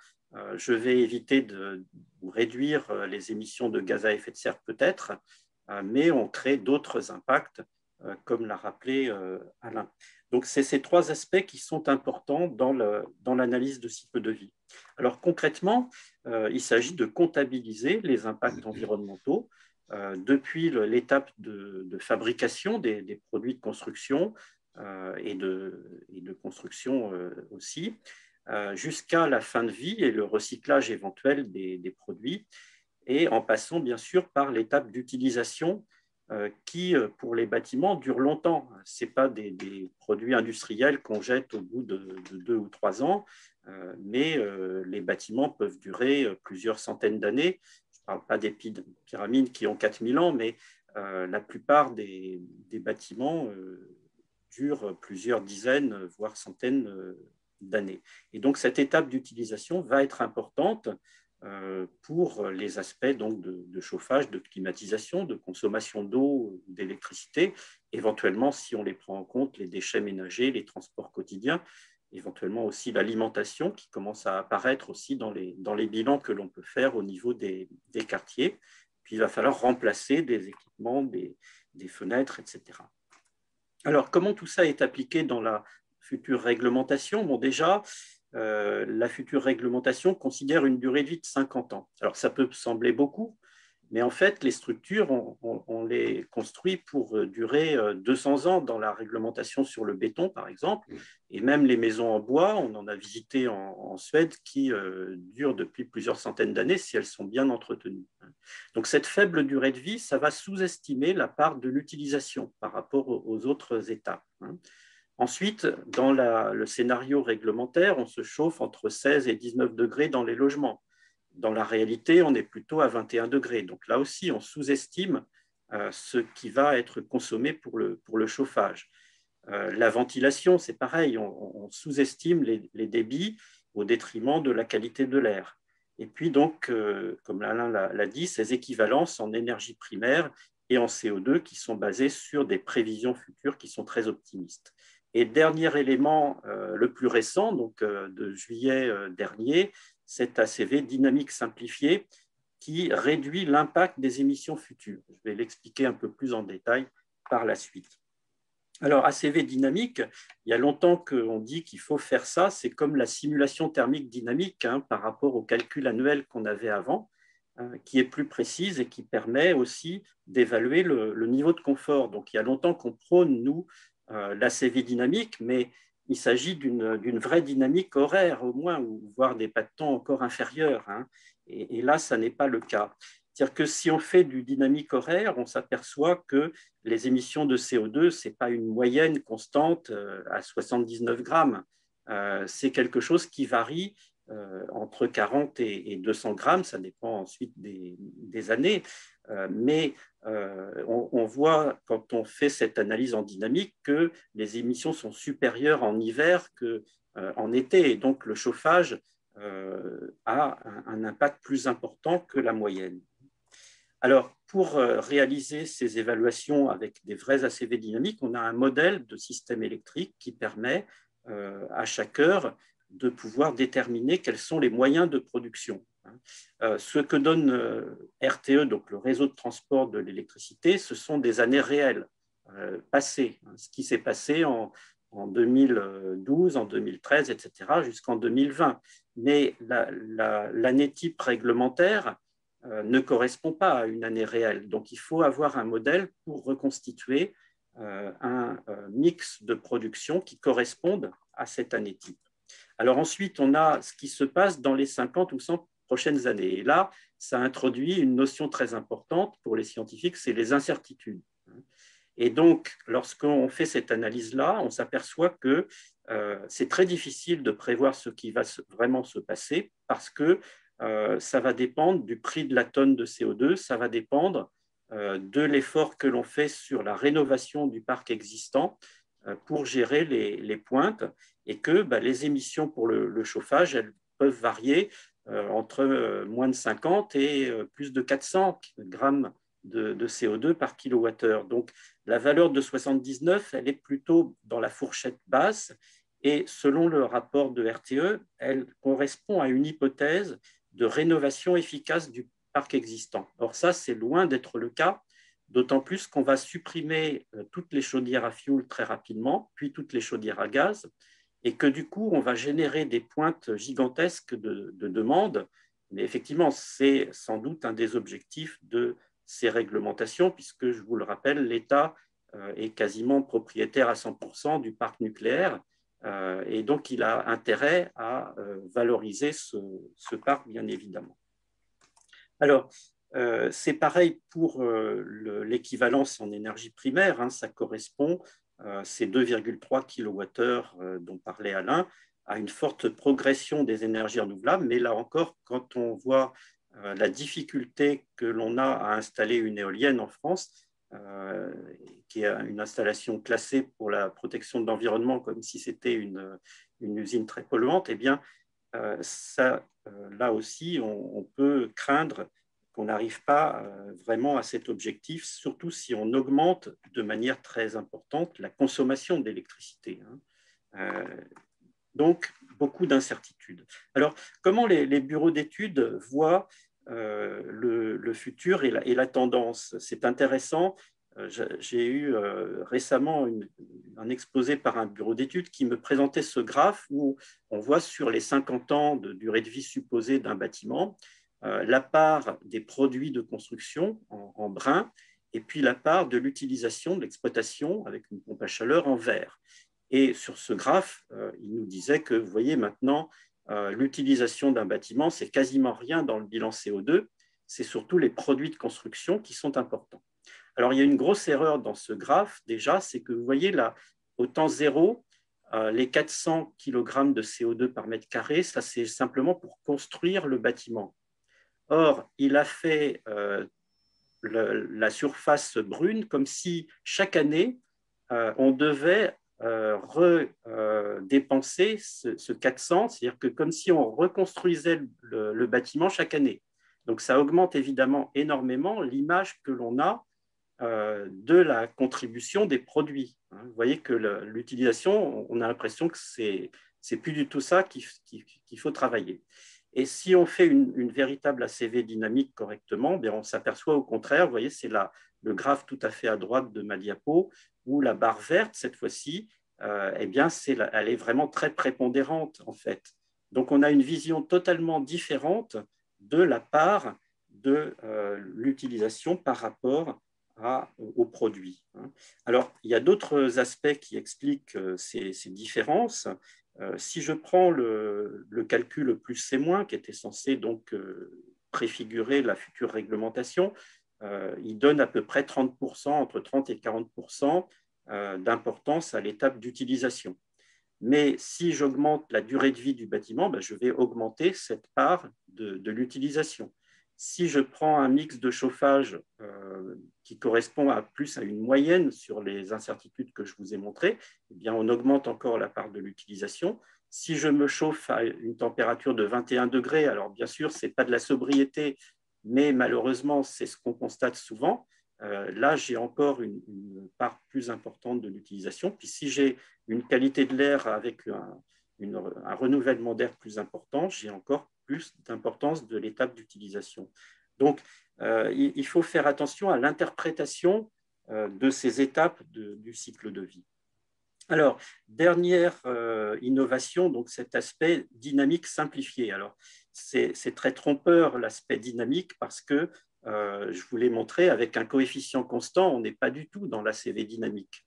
je vais éviter de réduire les émissions de gaz à effet de serre peut-être, mais on crée d'autres impacts, comme l'a rappelé Alain. Donc, c'est ces trois aspects qui sont importants dans l'analyse de cycle de vie. Alors, concrètement, il s'agit de comptabiliser les impacts environnementaux depuis l'étape de fabrication des produits de construction et de construction aussi, jusqu'à la fin de vie et le recyclage éventuel des produits, et en passant bien sûr par l'étape d'utilisation qui, pour les bâtiments, dure longtemps. Ce n'est pas des produits industriels qu'on jette au bout de 2 ou 3 ans, mais les bâtiments peuvent durer plusieurs centaines d'années. Je ne parle pas des pyramides qui ont 4000 ans, mais la plupart des bâtiments durent plusieurs dizaines, voire centaines d'années. Et donc, cette étape d'utilisation va être importante pour les aspects donc, de chauffage, de climatisation, de consommation d'eau, d'électricité, éventuellement, si on les prend en compte, les déchets ménagers, les transports quotidiens, éventuellement aussi l'alimentation qui commence à apparaître aussi dans les bilans que l'on peut faire au niveau des quartiers. Puis il va falloir remplacer des équipements, des fenêtres, etc. Alors, comment tout ça est appliqué dans la future réglementation? Bon, déjà, la future réglementation considère une durée de vie de 50 ans. Alors, ça peut sembler beaucoup, mais en fait, les structures, on les construit pour durer 200 ans dans la réglementation sur le béton, par exemple, et même les maisons en bois, on en a visité en Suède, qui durent depuis plusieurs centaines d'années si elles sont bien entretenues. Donc, cette faible durée de vie, ça va sous-estimer la part de l'utilisation par rapport aux autres étapes. Ensuite, dans le scénario réglementaire, on se chauffe entre 16 et 19 degrés dans les logements. Dans la réalité, on est plutôt à 21 degrés. Donc là aussi, on sous-estime ce qui va être consommé pour le chauffage. La ventilation, c'est pareil, on sous-estime les débits au détriment de la qualité de l'air. Et puis donc, comme Alain l'a dit, ces équivalences en énergie primaire et en CO2 qui sont basées sur des prévisions futures qui sont très optimistes. Et dernier élément, le plus récent, donc de juillet dernier, cet ACV dynamique simplifié qui réduit l'impact des émissions futures. Je vais l'expliquer un peu plus en détail par la suite. Alors, ACV dynamique, il y a longtemps qu'on dit qu'il faut faire ça. C'est comme la simulation thermique dynamique par rapport au calcul annuel qu'on avait avant, qui est plus précise et qui permet aussi d'évaluer le niveau de confort. Donc, il y a longtemps qu'on prône, nous, l'ACV dynamique, mais il s'agit d'une vraie dynamique horaire, au moins, ou voire des pas de temps encore inférieurs. Et là, ça n'est pas le cas. C'est-à-dire que si on fait du dynamique horaire, on s'aperçoit que les émissions de CO2, ce n'est pas une moyenne constante à 79 grammes. C'est quelque chose qui varie entre 40 et 200 grammes, ça dépend ensuite des années. Mais on voit, quand on fait cette analyse en dynamique, que les émissions sont supérieures en hiver qu'en été. Et donc, le chauffage a un impact plus important que la moyenne. Alors, pour réaliser ces évaluations avec des vrais ACV dynamiques, on a un modèle de système électrique qui permet à chaque heure de pouvoir déterminer quels sont les moyens de production. Ce que donne RTE, donc le réseau de transport de l'électricité, ce sont des années réelles, passées, ce qui s'est passé en 2012, en 2013, etc., jusqu'en 2020. Mais l'année type réglementaire ne correspond pas à une année réelle. Donc, il faut avoir un modèle pour reconstituer un mix de production qui corresponde à cette année type. Alors ensuite, on a ce qui se passe dans les 50 ou 100 prochaines années. Et là, ça introduit une notion très importante pour les scientifiques, c'est les incertitudes. Et donc, lorsqu'on fait cette analyse-là, on s'aperçoit que c'est très difficile de prévoir ce qui va vraiment se passer parce que ça va dépendre du prix de la tonne de CO2, ça va dépendre de l'effort que l'on fait sur la rénovation du parc existant pour gérer les pointes et que les émissions pour le chauffage, elles peuvent varier entre moins de 50 et plus de 400 grammes de CO2 par kilowattheure. Donc, la valeur de 79, elle est plutôt dans la fourchette basse et selon le rapport de RTE, elle correspond à une hypothèse de rénovation efficace du parc existant. Or, ça, c'est loin d'être le cas, d'autant plus qu'on va supprimer toutes les chaudières à fioul très rapidement, puis toutes les chaudières à gaz, et que du coup, on va générer des pointes gigantesques de demande. Mais effectivement, c'est sans doute un des objectifs de ces réglementations, puisque, je vous le rappelle, l'État est quasiment propriétaire à 100% du parc nucléaire, et donc il a intérêt à valoriser ce parc, bien évidemment. Alors, c'est pareil pour l'équivalence en énergie primaire, ça correspond, ces 2,3 kWh dont parlait Alain, à une forte progression des énergies renouvelables, mais là encore, quand on voit la difficulté que l'on a à installer une éolienne en France, qui est une installation classée pour la protection de l'environnement comme si c'était une usine très polluante, eh bien, là aussi, on peut craindre qu'on n'arrive pas vraiment à cet objectif, surtout si on augmente de manière très importante la consommation d'électricité. Donc, beaucoup d'incertitudes. Alors, comment les bureaux d'études voient le futur et la tendance? C'est intéressant. J'ai eu récemment un exposé par un bureau d'études qui me présentait ce graphe où on voit sur les 50 ans de durée de vie supposée d'un bâtiment la part des produits de construction en brun et puis la part de l'utilisation, de l'exploitation avec une pompe à chaleur en vert. Et sur ce graphe, il nous disait que, vous voyez maintenant, l'utilisation d'un bâtiment, c'est quasiment rien dans le bilan CO2, c'est surtout les produits de construction qui sont importants. Alors, il y a une grosse erreur dans ce graphe, déjà, c'est que vous voyez là, au temps zéro, les 400 kg de CO2 par mètre carré, ça c'est simplement pour construire le bâtiment. Or, il a fait la surface brune comme si chaque année, on devait redépenser ce 400, c'est-à-dire que comme si on reconstruisait le bâtiment chaque année. Donc, ça augmente évidemment énormément l'image que l'on a de la contribution des produits. Vous voyez que l'utilisation, on a l'impression que c'est plus du tout ça qu'il faut travailler. Et si on fait une véritable ACV dynamique correctement, bien on s'aperçoit au contraire, vous voyez, c'est le graphe tout à fait à droite de ma diapo, où la barre verte, cette fois-ci, eh bien, elle est vraiment très prépondérante, en fait. Donc, on a une vision totalement différente de la part de l'utilisation par rapport aux produits. Alors, il y a d'autres aspects qui expliquent ces différences. Si je prends le calcul plus C-, qui était censé donc préfigurer la future réglementation, il donne à peu près 30%, entre 30 et 40% d'importance à l'étape d'utilisation. Mais si j'augmente la durée de vie du bâtiment, ben, je vais augmenter cette part de l'utilisation. Si je prends un mix de chauffage qui correspond plus à une moyenne sur les incertitudes que je vous ai montrées, eh bien, on augmente encore la part de l'utilisation. Si je me chauffe à une température de 21 degrés, alors bien sûr, ce n'est pas de la sobriété, mais malheureusement, c'est ce qu'on constate souvent. Là, j'ai encore une part plus importante de l'utilisation. Puis si j'ai une qualité de l'air avec un renouvellement d'air plus important, j'ai encore plus d'importance de l'étape d'utilisation. Donc, il faut faire attention à l'interprétation de ces étapes du cycle de vie. Alors, dernière innovation, donc cet aspect dynamique simplifié. Alors, c'est très trompeur l'aspect dynamique parce que je vous l'ai montré, avec un coefficient constant, on n'est pas du tout dans l'ACV dynamique.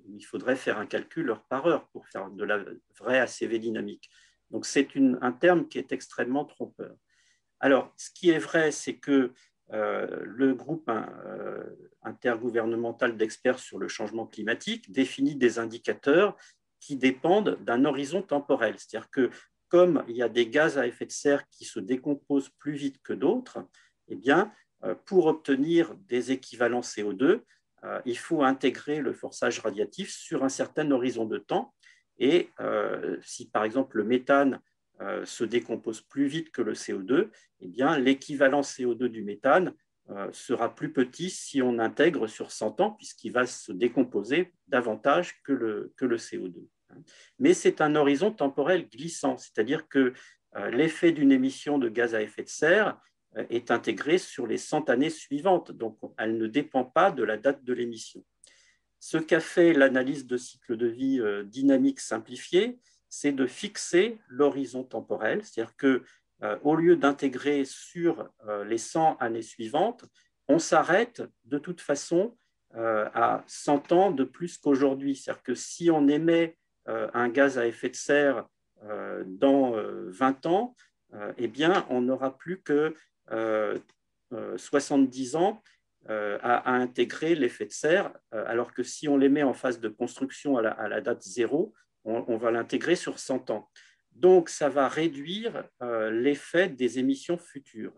Il faudrait faire un calcul heure par heure pour faire de la vraie ACV dynamique. Donc, c'est un terme qui est extrêmement trompeur. Alors, ce qui est vrai, c'est que le groupe intergouvernemental d'experts sur le changement climatique définit des indicateurs qui dépendent d'un horizon temporel. C'est-à-dire que comme il y a des gaz à effet de serre qui se décomposent plus vite que d'autres, eh bien, pour obtenir des équivalents CO2, il faut intégrer le forçage radiatif sur un certain horizon de temps. Et si, par exemple, le méthane se décompose plus vite que le CO2, eh bien, l'équivalent CO2 du méthane sera plus petit si on intègre sur 100 ans, puisqu'il va se décomposer davantage que le CO2. Mais c'est un horizon temporel glissant, c'est-à-dire que l'effet d'une émission de gaz à effet de serre est intégrée sur les 100 années suivantes, donc elle ne dépend pas de la date de l'émission. Ce qu'a fait l'analyse de cycle de vie dynamique simplifiée, c'est de fixer l'horizon temporel, c'est-à-dire qu'au lieu d'intégrer sur les 100 années suivantes, on s'arrête de toute façon à 100 ans de plus qu'aujourd'hui. C'est-à-dire que si on émet un gaz à effet de serre dans 20 ans, eh bien, on n'aura plus que 70 ans à intégrer l'effet de serre, alors que si on les met en phase de construction à la date zéro, on va l'intégrer sur 100 ans. Donc, ça va réduire l'effet des émissions futures.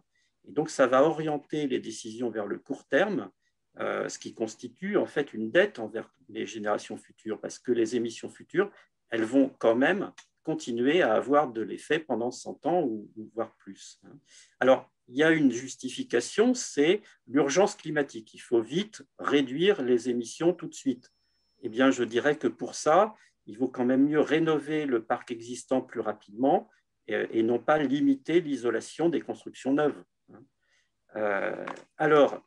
Et donc, ça va orienter les décisions vers le court terme, ce qui constitue en fait une dette envers les générations futures, parce que les émissions futures, elles vont quand même continuer à avoir de l'effet pendant 100 ans ou voire plus. Alors, il y a une justification, c'est l'urgence climatique. Il faut vite réduire les émissions tout de suite. Eh bien, je dirais que pour ça, il vaut quand même mieux rénover le parc existant plus rapidement et non pas limiter l'isolation des constructions neuves. Alors,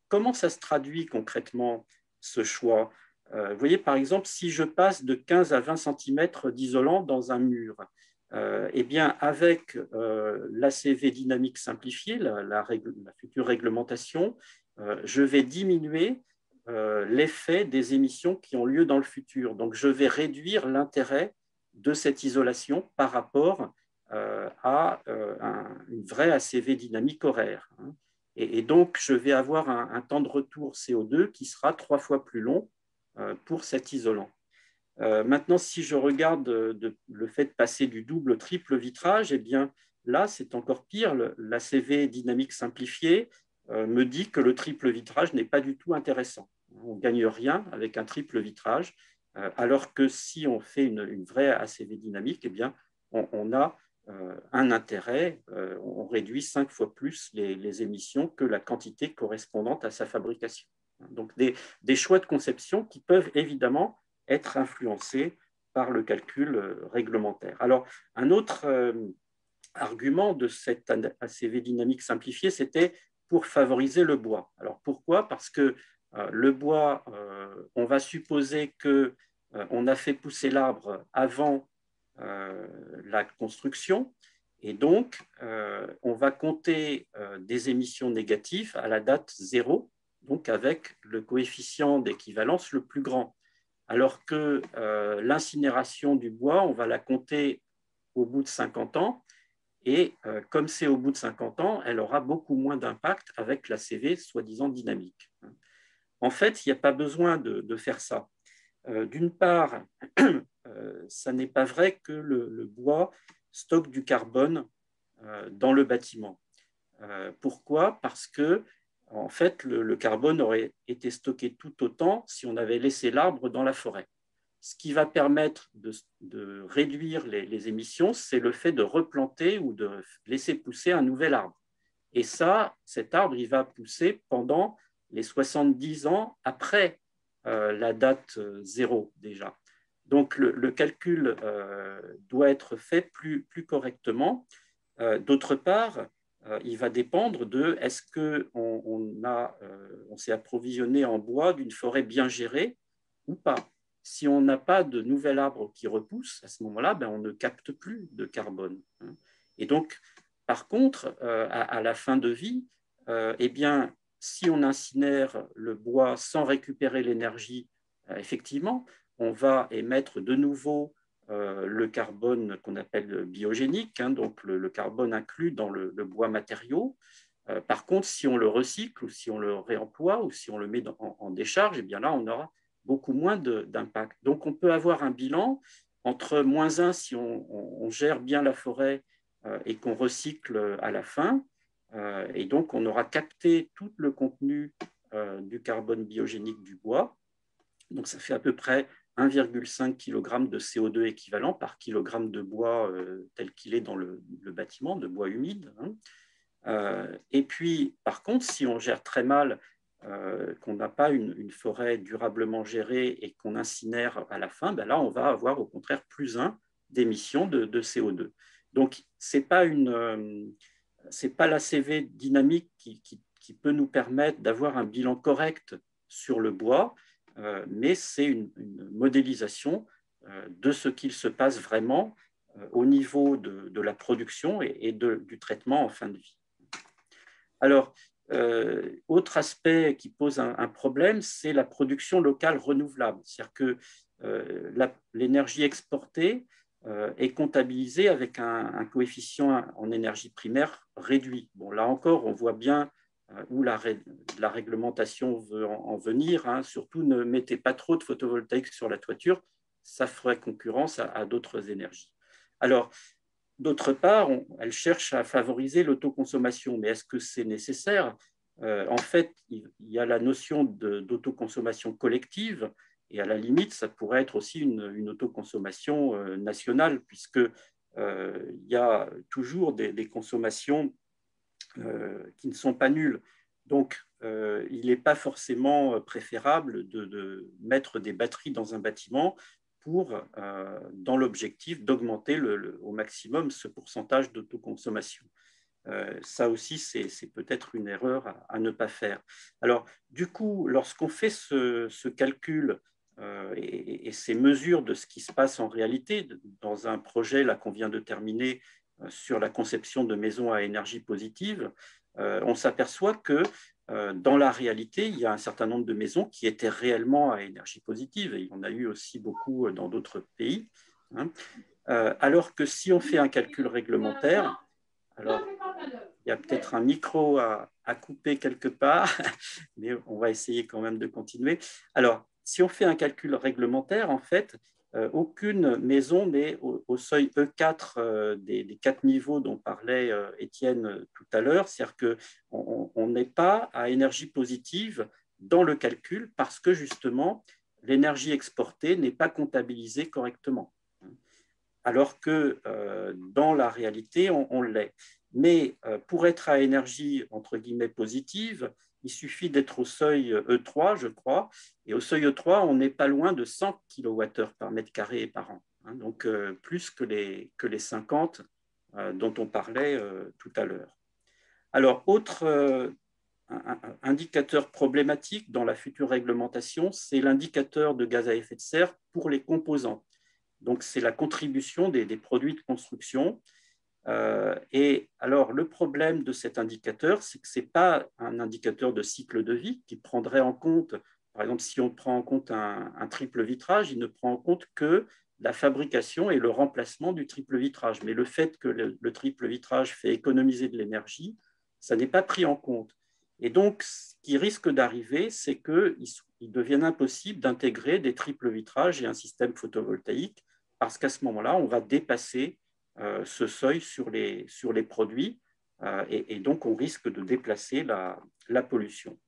comment ça se traduit concrètement, ce choix ? Vous voyez, par exemple, si je passe de 15 à 20 cm d'isolant dans un mur, eh bien, avec l'ACV dynamique simplifiée, la future réglementation, je vais diminuer l'effet des émissions qui ont lieu dans le futur. Donc, je vais réduire l'intérêt de cette isolation par rapport à une vraie ACV dynamique horaire. Et donc, je vais avoir un temps de retour CO2 qui sera 3 fois plus long pour cet isolant. Maintenant, si je regarde le fait de passer du double au triple vitrage, eh bien, là, c'est encore pire. L'ACV dynamique simplifiée me dit que le triple vitrage n'est pas du tout intéressant. On ne gagne rien avec un triple vitrage, alors que si on fait une vraie ACV dynamique, eh bien, on a un intérêt, on réduit 5 fois plus les émissions que la quantité correspondante à sa fabrication. Donc, des choix de conception qui peuvent évidemment être influencés par le calcul réglementaire. Alors, un autre argument de cette ACV dynamique simplifiée, c'était pour favoriser le bois. Alors, pourquoi? Parce que le bois, on va supposer qu'on a fait pousser l'arbre avant la construction, et donc on va compter des émissions négatives à la date 0, donc avec le coefficient d'équivalence le plus grand. Alors que l'incinération du bois, on va la compter au bout de 50 ans, et comme c'est au bout de 50 ans, elle aura beaucoup moins d'impact avec la CV soi-disant dynamique. En fait, il n'y a pas besoin de faire ça. D'une part, ça n'est pas vrai que le bois stocke du carbone dans le bâtiment. Pourquoi? Parce que en fait, le carbone aurait été stocké tout autant si on avait laissé l'arbre dans la forêt. Ce qui va permettre de réduire les émissions, c'est le fait de replanter ou de laisser pousser un nouvel arbre. Et ça, cet arbre, il va pousser pendant les 70 ans après la date 0 déjà. Donc, le calcul doit être fait plus correctement. D'autre part, il va dépendre de est-ce qu'on s'est approvisionné en bois d'une forêt bien gérée ou pas. Si on n'a pas de nouvel arbre qui repousse, à ce moment-là, on ne capte plus de carbone. Et donc, par contre, à la fin de vie, eh bien, si on incinère le bois sans récupérer l'énergie, effectivement, on va émettre de nouveau le carbone qu'on appelle biogénique, donc le carbone inclus dans le bois matériau. Par contre, si on le recycle ou si on le réemploie ou si on le met en décharge, eh bien là, on aura beaucoup moins d'impact. Donc, on peut avoir un bilan entre -1 si on gère bien la forêt et qu'on recycle à la fin. Et donc, on aura capté tout le contenu du carbone biogénique du bois. Donc, ça fait à peu près 1,5 kg de CO2 équivalent par kilogramme de bois tel qu'il est dans le bâtiment, de bois humide. Et puis, par contre, si on gère très mal, qu'on n'a pas une forêt durablement gérée et qu'on incinère à la fin, là, on va avoir au contraire +1 d'émissions de CO2. Donc, ce n'est pas la CV dynamique qui peut nous permettre d'avoir un bilan correct sur le bois, mais c'est une modélisation de ce qu'il se passe vraiment au niveau de la production et du traitement en fin de vie. Alors, autre aspect qui pose un problème, c'est la production locale renouvelable. C'est-à-dire que l'énergie exportée est comptabilisée avec un coefficient en énergie primaire réduit. Bon, là encore, on voit bien où la réglementation veut en venir. Surtout, ne mettez pas trop de photovoltaïque sur la toiture, ça ferait concurrence à d'autres énergies. Alors, d'autre part, elle cherche à favoriser l'autoconsommation, mais est-ce que c'est nécessaire? En fait, il y a la notion d'autoconsommation collective, et à la limite, ça pourrait être aussi une autoconsommation nationale, puisque il y a toujours des consommations qui ne sont pas nulles. Donc, il n'est pas forcément préférable de mettre des batteries dans un bâtiment dans l'objectif d'augmenter au maximum ce pourcentage d'autoconsommation. Ça aussi, c'est peut-être une erreur à ne pas faire. Alors, du coup, lorsqu'on fait ce calcul et ces mesures de ce qui se passe en réalité dans un projet là qu'on vient de terminer sur la conception de maisons à énergie positive, on s'aperçoit que dans la réalité, il y a un certain nombre de maisons qui étaient réellement à énergie positive, et il y en a eu aussi beaucoup dans d'autres pays, alors que si on fait un calcul réglementaire, alors il y a peut-être un micro à couper quelque part, mais on va essayer quand même de continuer. Alors, si on fait un calcul réglementaire, en fait, aucune maison n'est au seuil E4 des 4 niveaux dont parlait Étienne tout à l'heure, c'est-à-dire qu'on n'est pas à énergie positive dans le calcul parce que justement, l'énergie exportée n'est pas comptabilisée correctement, alors que dans la réalité, on l'est. Mais pour être à énergie, entre guillemets, positive, il suffit d'être au seuil E3, je crois. Et au seuil E3, on n'est pas loin de 100 kWh par mètre carré et par an. Hein, donc, plus que les 50 dont on parlait tout à l'heure. Alors, autre indicateur problématique dans la future réglementation, c'est l'indicateur de gaz à effet de serre pour les composants. Donc, c'est la contribution des produits de construction. Et alors, le problème de cet indicateur, c'est que ce n'est pas un indicateur de cycle de vie qui prendrait en compte, par exemple, si on prend en compte un triple vitrage, il ne prend en compte que la fabrication et le remplacement du triple vitrage. Mais le fait que le triple vitrage fait économiser de l'énergie, ça n'est pas pris en compte. Et donc, ce qui risque d'arriver, c'est qu'il devienne impossible d'intégrer des triples vitrages et un système photovoltaïque, parce qu'à ce moment-là, on va dépasser ce seuil sur les produits et donc on risque de déplacer la pollution.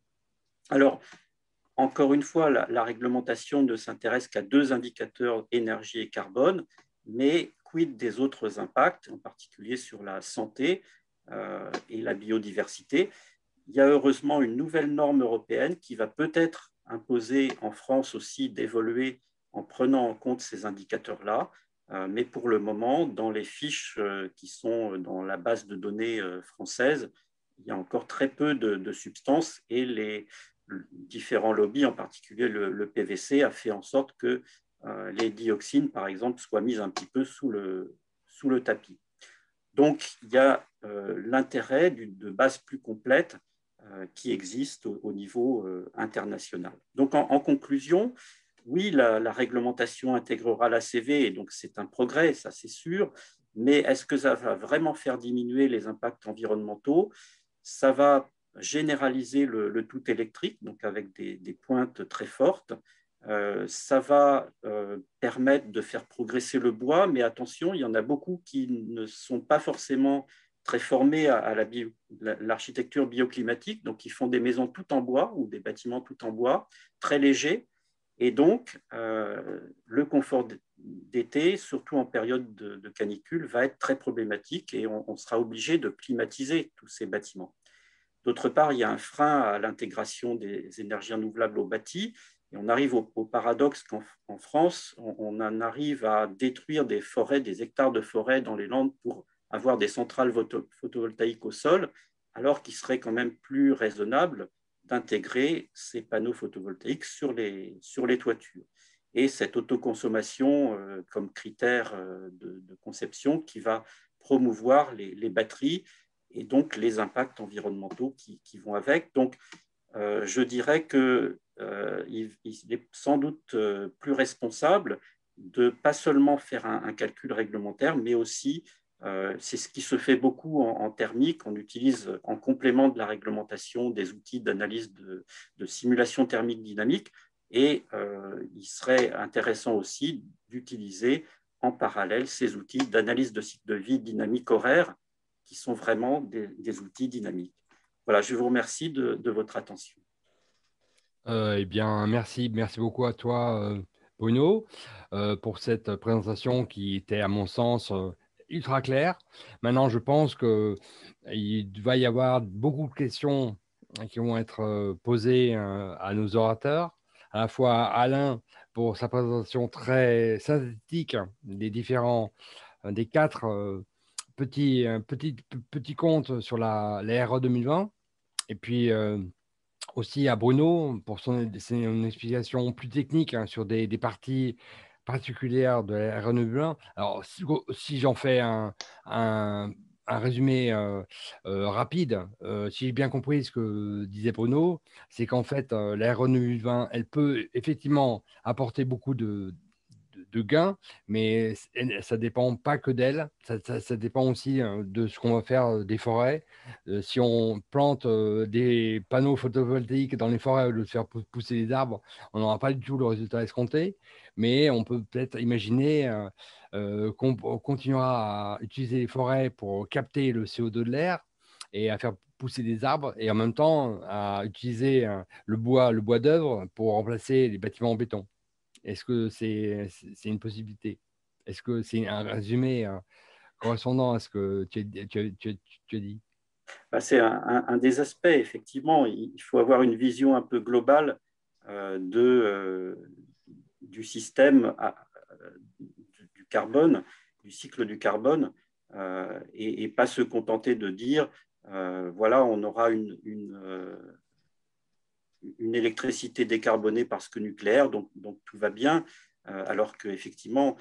Alors, encore une fois, la réglementation ne s'intéresse qu'à 2 indicateurs, énergie et carbone, mais quid des autres impacts, en particulier sur la santé et la biodiversité. Il y a heureusement une nouvelle norme européenne qui va peut-être imposer en France aussi d'évoluer en prenant en compte ces indicateurs-là. Mais pour le moment, dans les fiches qui sont dans la base de données française, il y a encore très peu de substances et les différents lobbies, en particulier le PVC, a fait en sorte que les dioxines, par exemple, soient mises un petit peu sous le tapis. Donc, il y a l'intérêt de bases plus complètes qui existent au niveau international. Donc, en conclusion, oui, la réglementation intégrera l'ACV, et donc c'est un progrès, ça c'est sûr, mais est-ce que ça va vraiment faire diminuer les impacts environnementaux? Ça va généraliser le tout électrique, donc avec des pointes très fortes. Ça va permettre de faire progresser le bois, mais attention, il y en a beaucoup qui ne sont pas forcément très formés à l'architecture bioclimatique, donc ils font des maisons tout en bois ou des bâtiments tout en bois, très légers. Et donc, le confort d'été, surtout en période de canicule, va être très problématique et on sera obligé de climatiser tous ces bâtiments. D'autre part, il y a un frein à l'intégration des énergies renouvelables au bâti. Et on arrive au paradoxe qu'en France, on en arrive à détruire des forêts, des hectares de forêt dans les Landes pour avoir des centrales photovoltaïques au sol, alors qu'il serait quand même plus raisonnable d'intégrer ces panneaux photovoltaïques sur les toitures. Et cette autoconsommation comme critère de conception qui va promouvoir les batteries et donc les impacts environnementaux qui vont avec. Donc, je dirais qu'il est sans doute plus responsable de pas seulement faire un calcul réglementaire, mais aussi, c'est ce qui se fait beaucoup en thermique, on utilise en complément de la réglementation des outils d'analyse de simulation thermique dynamique, et il serait intéressant aussi d'utiliser en parallèle ces outils d'analyse de cycle de vie dynamique horaire, qui sont vraiment des outils dynamiques. Voilà, je vous remercie de votre attention. Eh bien, merci beaucoup à toi, Bruno, pour cette présentation qui était, à mon sens, ultra claire. Maintenant, je pense qu'il va y avoir beaucoup de questions qui vont être posées à nos orateurs, à la fois à Alain pour sa présentation très synthétique des 4 petits comptes sur la RE 2020, et puis aussi à Bruno pour son explication plus technique sur des parties particulières de la RE 2020. Alors, si j'en fais un résumé rapide, si j'ai bien compris ce que disait Bruno, c'est qu'en fait, la RE 2020, elle peut effectivement apporter beaucoup de gains, mais ça ne dépend pas que d'elle, ça dépend aussi de ce qu'on va faire des forêts. Si on plante des panneaux photovoltaïques dans les forêts au lieu de faire pousser des arbres, on n'aura pas du tout le résultat escompté, mais on peut peut-être imaginer qu'on continuera à utiliser les forêts pour capter le CO2 de l'air et à faire pousser des arbres, et en même temps à utiliser le bois d'œuvre pour remplacer les bâtiments en béton. Est-ce que c'est une possibilité? Est-ce que c'est un résumé correspondant à ce que tu as dit. Bah, c'est un des aspects, effectivement. Il faut avoir une vision un peu globale du système du carbone, du cycle du carbone, et pas se contenter de dire, voilà, on aura une électricité décarbonée parce que nucléaire, donc tout va bien, alors qu'effectivement,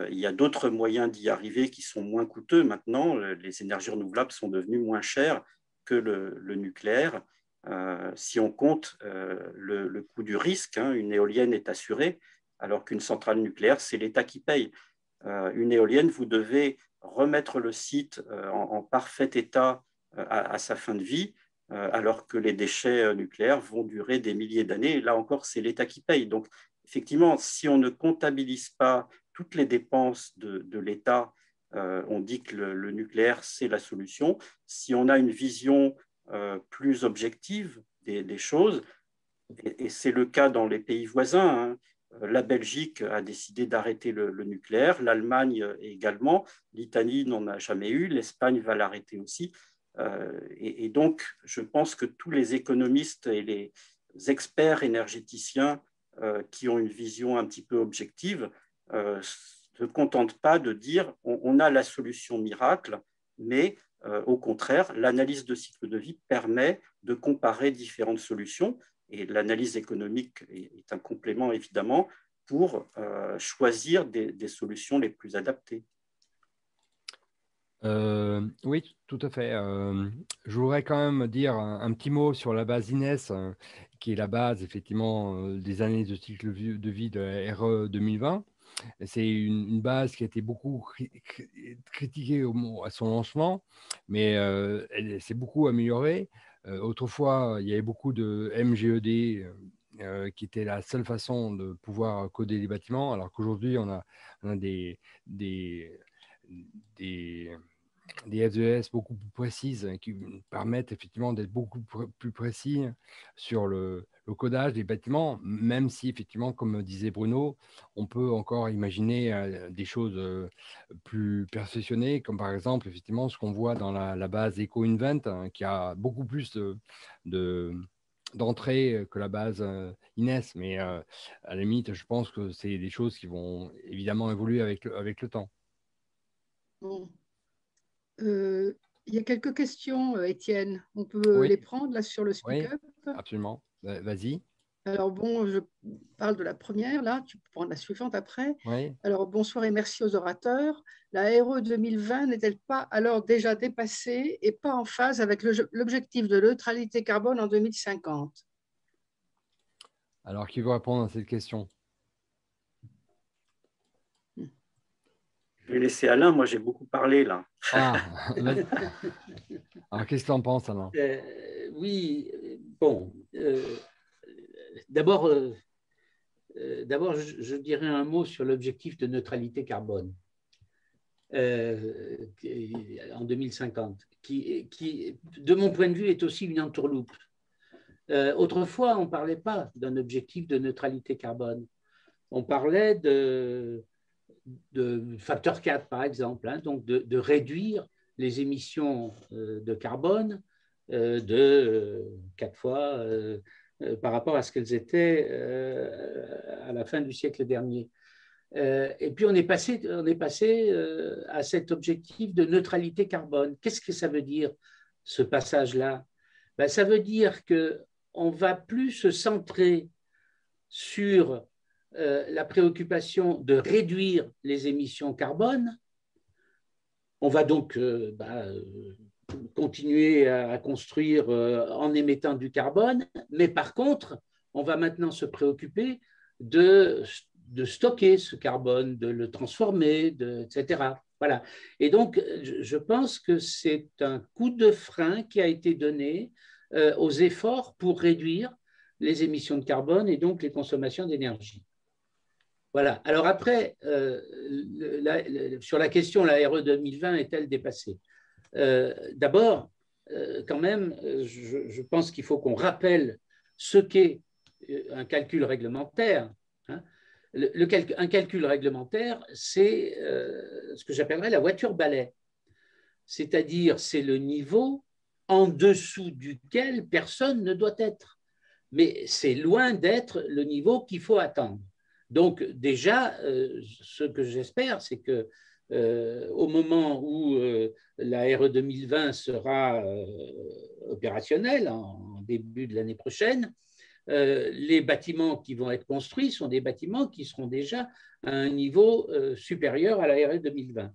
il y a d'autres moyens d'y arriver qui sont moins coûteux maintenant. Les énergies renouvelables sont devenues moins chères que le nucléaire. Si on compte le coût du risque, hein, une éolienne est assurée, alors qu'une centrale nucléaire, c'est l'État qui paye. Une éolienne, vous devez remettre le site en parfait état à sa fin de vie, alors que les déchets nucléaires vont durer des milliers d'années. Là encore, c'est l'État qui paye. Donc, effectivement, si on ne comptabilise pas toutes les dépenses de l'État, on dit que le nucléaire, c'est la solution. Si on a une vision plus objective des choses, et c'est le cas dans les pays voisins, hein, la Belgique a décidé d'arrêter le nucléaire, l'Allemagne également, l'Italie n'en a jamais eu, l'Espagne va l'arrêter aussi. Et donc, je pense que tous les économistes et les experts énergéticiens qui ont une vision un petit peu objective ne se contentent pas de dire on a la solution miracle, mais au contraire, l'analyse de cycle de vie permet de comparer différentes solutions et l'analyse économique est un complément évidemment pour choisir des solutions les plus adaptées. Oui, tout à fait. Je voudrais quand même dire un petit mot sur la base INES, qui est la base effectivement des analyses de cycle de vie de la RE 2020. C'est une base qui a été beaucoup critiquée à son lancement, mais elle s'est beaucoup améliorée. Autrefois, il y avait beaucoup de MGED qui était la seule façon de pouvoir coder les bâtiments, alors qu'aujourd'hui, on a des FES beaucoup plus précises qui permettent effectivement d'être beaucoup plus précis sur le codage des bâtiments, même si effectivement, comme disait Bruno, on peut encore imaginer des choses plus perfectionnées, comme par exemple effectivement ce qu'on voit dans la base EcoInvent, hein, qui a beaucoup plus d'entrée que la base INES, mais à la limite, je pense que c'est des choses qui vont évidemment évoluer avec le temps. Bon. Il y a quelques questions, Étienne. On peut les prendre là sur le speak-up? Oui, absolument. Vas-y. Alors bon, je parle de la première, là, tu peux prendre la suivante après. Oui. Alors bonsoir et merci aux orateurs. La RE 2020 n'est-elle pas alors déjà dépassée et pas en phase avec l'objectif de neutralité carbone en 2050? Alors, qui veut répondre à cette question? Je vais laisser Alain, moi j'ai beaucoup parlé là. Ah, alors qu'est-ce que tu en penses, Alain? Oui, bon, d'abord, je dirais un mot sur l'objectif de neutralité carbone en 2050, qui, de mon point de vue, est aussi une entourloupe. Autrefois, on ne parlait pas d'un objectif de neutralité carbone. On parlait de facteur 4, par exemple, hein, donc de réduire les émissions de carbone de 4 fois par rapport à ce qu'elles étaient à la fin du siècle dernier. Et puis on est passé à cet objectif de neutralité carbone. Qu'est-ce que ça veut dire, ce passage-là? Ben, ça veut dire qu'on ne va plus se centrer sur la préoccupation de réduire les émissions carbone. On va donc continuer à construire en émettant du carbone, mais par contre, on va maintenant se préoccuper de stocker ce carbone, de le transformer, etc. Voilà. Et donc, je pense que c'est un coup de frein qui a été donné aux efforts pour réduire les émissions de carbone et donc les consommations d'énergie. Voilà. Alors après, sur la question, la RE 2020 est-elle dépassée? D'abord, quand même, je pense qu'il faut qu'on rappelle ce qu'est un calcul réglementaire. Hein. Un calcul réglementaire, c'est ce que j'appellerais la voiture balai. c'est-à-dire c'est le niveau en dessous duquel personne ne doit être. Mais c'est loin d'être le niveau qu'il faut attendre. Donc déjà, ce que j'espère, c'est que au moment où la RE 2020 sera opérationnelle, en début de l'année prochaine, les bâtiments qui vont être construits sont des bâtiments qui seront déjà à un niveau supérieur à la RE 2020.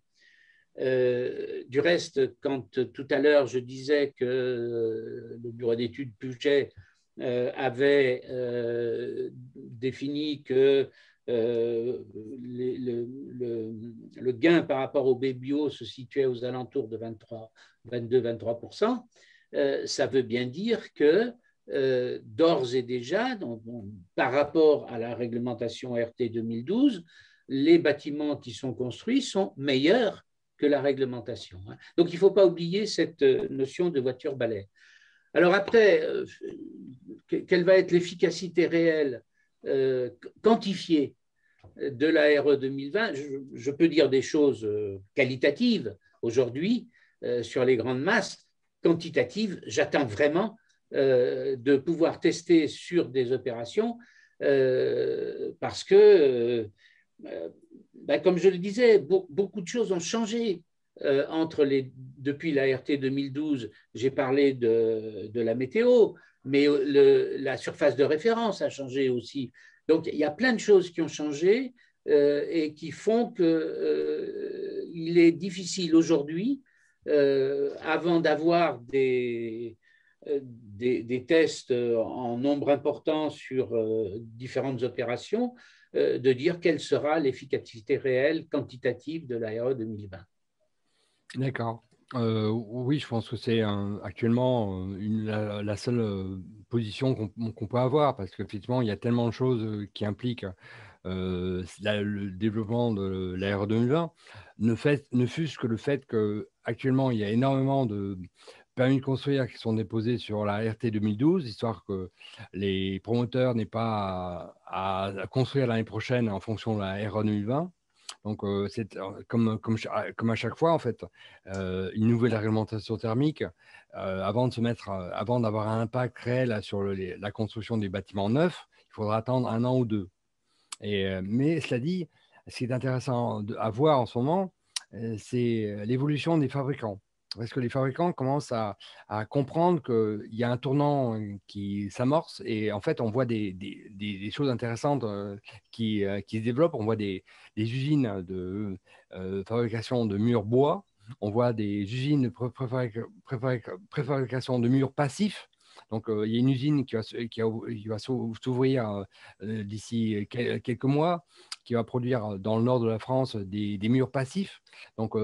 Du reste, quand tout à l'heure je disais que le bureau d'études Puget avait défini que le gain par rapport au bio se situait aux alentours de 22-23%, ça veut bien dire que d'ores et déjà, par rapport à la réglementation RT 2012, les bâtiments qui sont construits sont meilleurs que la réglementation. Donc, il ne faut pas oublier cette notion de voiture-balai. Alors après, quelle va être l'efficacité réelle quantifiée de la RE 2020 ? Je peux dire des choses qualitatives aujourd'hui sur les grandes masses. Quantitatives, j'attends vraiment de pouvoir tester sur des opérations parce que comme je le disais, beaucoup de choses ont changé depuis la RT 2012. J'ai parlé de la météo, mais la surface de référence a changé aussi. Donc, il y a plein de choses qui ont changé et qui font qu'il est difficile aujourd'hui, avant d'avoir des tests en nombre important sur différentes opérations, de dire quelle sera l'efficacité réelle quantitative de la RE 2020. D'accord. Oui, je pense que c'est actuellement la seule position qu'on peut avoir, parce qu'effectivement, il y a tellement de choses qui impliquent le développement de la RE 2020, ne fût-ce que le fait qu'actuellement, il y a énormément de permis de construire qui sont déposés sur la RT 2012, histoire que les promoteurs n'aient pas à construire l'année prochaine en fonction de la RE 2020. Donc, c'est comme à chaque fois, en fait, une nouvelle réglementation thermique, avant d'avoir un impact réel sur la construction des bâtiments neufs, il faudra attendre 1 an ou 2. Mais cela dit, ce qui est intéressant à voir en ce moment, c'est l'évolution des fabricants. Parce que les fabricants commencent à comprendre qu'il y a un tournant qui s'amorce et en fait, on voit des choses intéressantes qui se développent. On voit des usines de fabrication de murs bois, on voit des usines de préfabrication de murs passifs. Donc, il y a une usine qui va s'ouvrir d'ici quelques mois, qui va produire dans le nord de la France des murs passifs. Donc,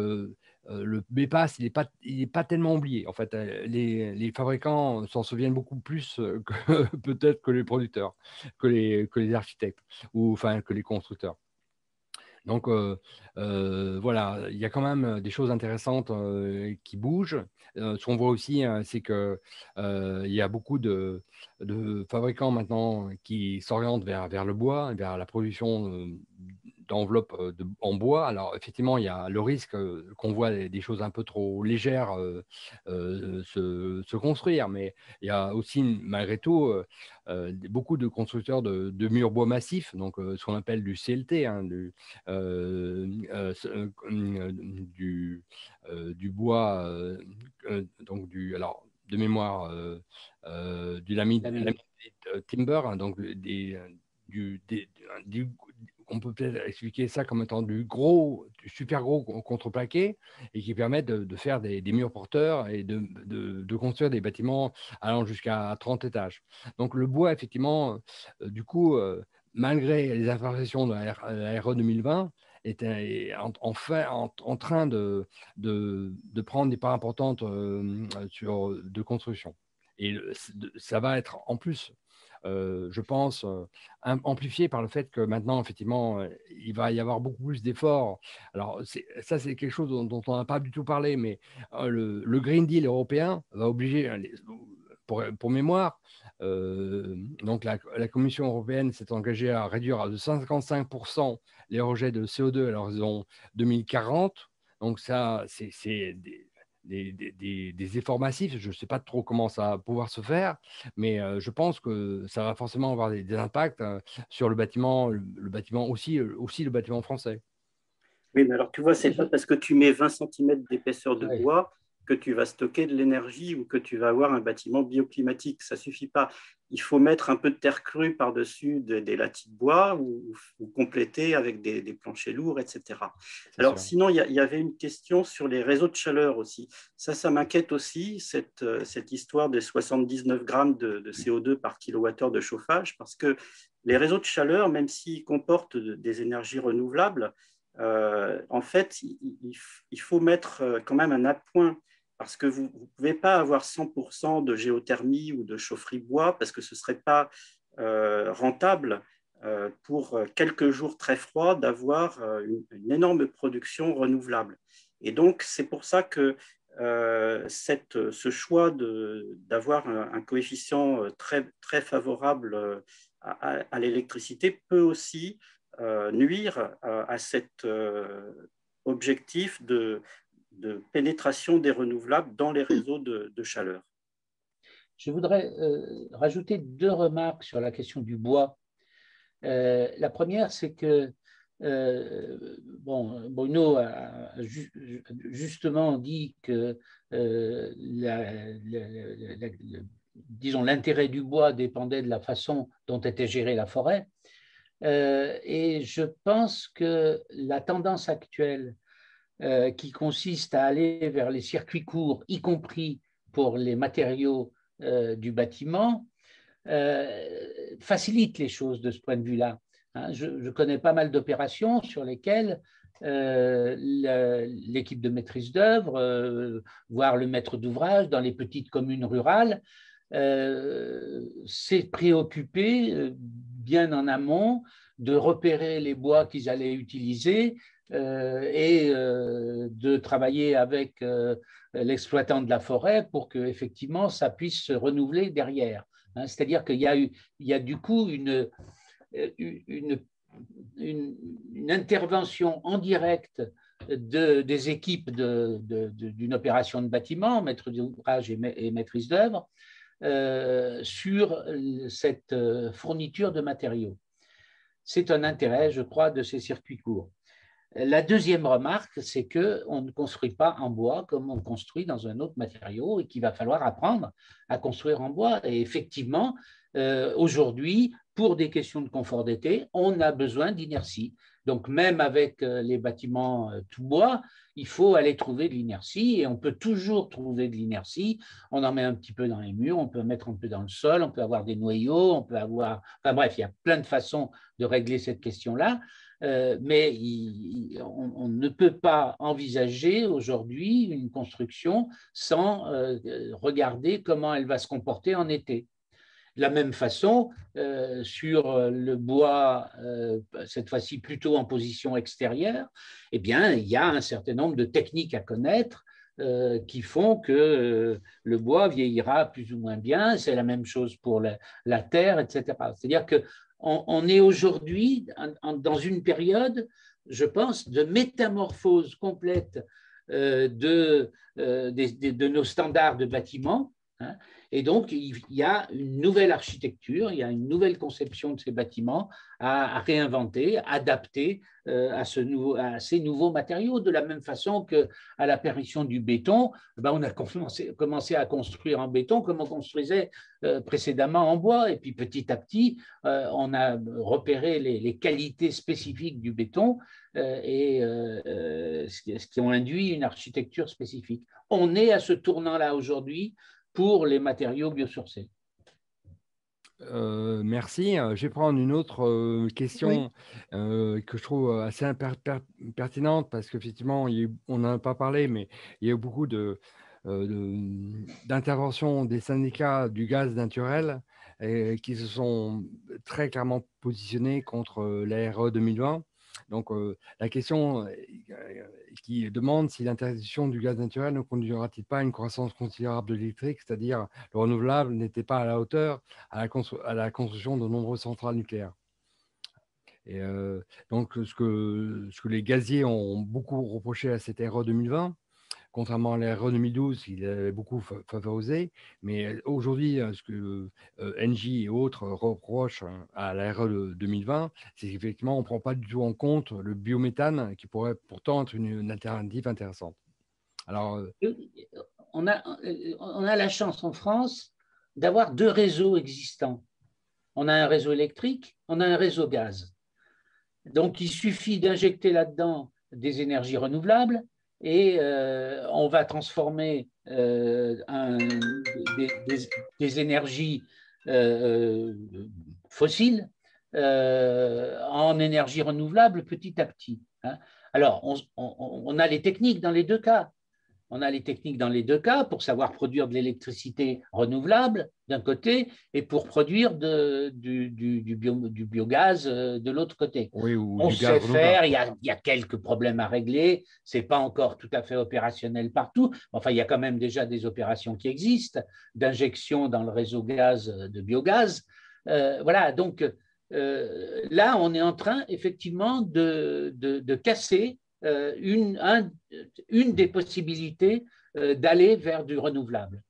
le BPAS, il n'est pas tellement oublié. En fait, les fabricants s'en souviennent beaucoup plus que peut-être que les producteurs, que les architectes, ou enfin que les constructeurs. Donc, voilà, il y a quand même des choses intéressantes qui bougent. Ce qu'on voit aussi, c'est qu'il y a beaucoup de fabricants maintenant qui s'orientent vers le bois, vers la production d'enveloppes en bois. Alors, effectivement, il y a le risque qu'on voit des choses un peu trop légères se construire, mais il y a aussi, malgré tout, beaucoup de constructeurs de murs bois massifs, donc ce qu'on appelle du CLT, hein, du bois, donc alors, de mémoire, du laminate timber, hein, donc on peut peut-être expliquer ça comme étant du super gros contreplaqué et qui permettent de faire des murs porteurs et de construire des bâtiments allant jusqu'à 30 étages. Donc le bois, effectivement, du coup, malgré les imperfections de la RE 2020, est en train de prendre des parts importantes de construction. Et ça va être en plus, je pense, amplifié par le fait que maintenant, effectivement, il va y avoir beaucoup plus d'efforts. Alors, ça, c'est quelque chose dont on n'a pas du tout parlé, mais le Green Deal européen va obliger, pour mémoire, donc la Commission européenne s'est engagée à réduire de 55% les rejets de CO2 à l'horizon 2040. Donc ça, c'est des efforts massifs. Je ne sais pas trop comment ça va pouvoir se faire, mais je pense que ça va forcément avoir des impacts sur le bâtiment, le bâtiment aussi le bâtiment français. Oui, mais alors tu vois, c'est pas parce que tu mets 20 cm d'épaisseur de Ouais. bois que tu vas stocker de l'énergie ou que tu vas avoir un bâtiment bioclimatique. Ça suffit pas. Il faut mettre un peu de terre crue par-dessus des latis de bois ou compléter avec des planchers lourds, etc. C'est Alors sûr. sinon, il y avait une question sur les réseaux de chaleur aussi. Ça m'inquiète aussi, cette histoire des 79 grammes de CO2 par kilowattheure de chauffage, parce que les réseaux de chaleur, même s'ils comportent des énergies renouvelables, en fait, il faut mettre quand même un appoint parce que vous ne pouvez pas avoir 100% de géothermie ou de chaufferie bois parce que ce ne serait pas rentable pour quelques jours très froids d'avoir une énorme production renouvelable. Et donc, c'est pour ça que ce choix d'avoir un coefficient très, très favorable à l'électricité peut aussi nuire à cet objectif de pénétration des renouvelables dans les réseaux de chaleur. Je voudrais rajouter 2 remarques sur la question du bois. La première, c'est que Bruno a justement dit que disons, l'intérêt du bois dépendait de la façon dont était gérée la forêt. Et je pense que la tendance actuelle qui consiste à aller vers les circuits courts, y compris pour les matériaux du bâtiment, facilite les choses de ce point de vue-là. Hein, je connais pas mal d'opérations sur lesquelles l'équipe de maîtrise d'œuvre, voire le maître d'ouvrage dans les petites communes rurales, s'est préoccupé bien en amont de repérer les bois qu'ils allaient utiliser et de travailler avec l'exploitant de la forêt pour que effectivement ça puisse se renouveler derrière. Hein, c'est-à-dire qu'il y a du coup une intervention en direct des équipes d'une opération de bâtiment, maître d'ouvrage et maîtrise d'œuvre, sur cette fourniture de matériaux. C'est un intérêt, je crois, de ces circuits courts. La deuxième remarque, c'est qu'on ne construit pas en bois comme on construit dans un autre matériau et qu'il va falloir apprendre à construire en bois. Et effectivement, aujourd'hui, pour des questions de confort d'été, on a besoin d'inertie. Donc, même avec les bâtiments tout bois, il faut aller trouver de l'inertie et on peut toujours trouver de l'inertie. On en met un petit peu dans les murs, on peut en mettre un peu dans le sol, on peut avoir des noyaux, on peut avoir… Enfin bref, il y a plein de façons de régler cette question-là. Mais on ne peut pas envisager aujourd'hui une construction sans regarder comment elle va se comporter en été. De la même façon, sur le bois, cette fois-ci plutôt en position extérieure, eh bien, il y a un certain nombre de techniques à connaître qui font que le bois vieillira plus ou moins bien. C'est la même chose pour la terre, etc. C'est-à-dire qu'on est aujourd'hui dans une période, je pense, de métamorphose complète de nos standards de bâtiments. Hein, et donc, il y a une nouvelle architecture, il y a une nouvelle conception de ces bâtiments à réinventer, adapter à ces nouveaux matériaux. De la même façon qu'à l'apparition du béton, on a commencé à construire en béton comme on construisait précédemment en bois. Et puis, petit à petit, on a repéré les qualités spécifiques du béton ce qui ont induit une architecture spécifique. On est à ce tournant-là aujourd'hui pour les matériaux biosourcés. Merci. Je vais prendre une autre question que je trouve assez pertinente parce qu'effectivement, on n'en a pas parlé, mais il y a eu beaucoup d'interventions des syndicats du gaz naturel qui se sont très clairement positionnés contre la RE 2020. Donc, la question qui demande si l'interdiction du gaz naturel ne conduira-t-il pas à une croissance considérable de l'électrique, c'est-à-dire le renouvelable n'était pas à la hauteur à la construction de nombreuses centrales nucléaires. Et donc, ce que les gaziers ont beaucoup reproché à cette RE 2020, contrairement à la RE 2012, il avait beaucoup favorisé. Mais aujourd'hui, ce que Engie et autres reprochent à la RE de 2020, c'est qu'effectivement, on ne prend pas du tout en compte le biométhane, qui pourrait pourtant être une alternative intéressante. Alors, on a la chance en France d'avoir deux réseaux existants. On a un réseau électrique, on a un réseau gaz. Donc, il suffit d'injecter là-dedans des énergies renouvelables et on va transformer des énergies fossiles en énergie renouvelable petit à petit. Hein. Alors, on a les techniques dans les deux cas. On a les techniques dans les deux cas pour savoir produire de l'électricité renouvelable d'un côté et pour produire du biogaz de l'autre côté. oui, ou On du gaz sait faire, renouvelable. il y a quelques problèmes à régler, ce n'est pas encore tout à fait opérationnel partout, enfin il y a quand même déjà des opérations qui existent d'injection dans le réseau gaz de biogaz. Voilà, donc là on est en train effectivement de casser une des possibilités d'aller vers du renouvelable.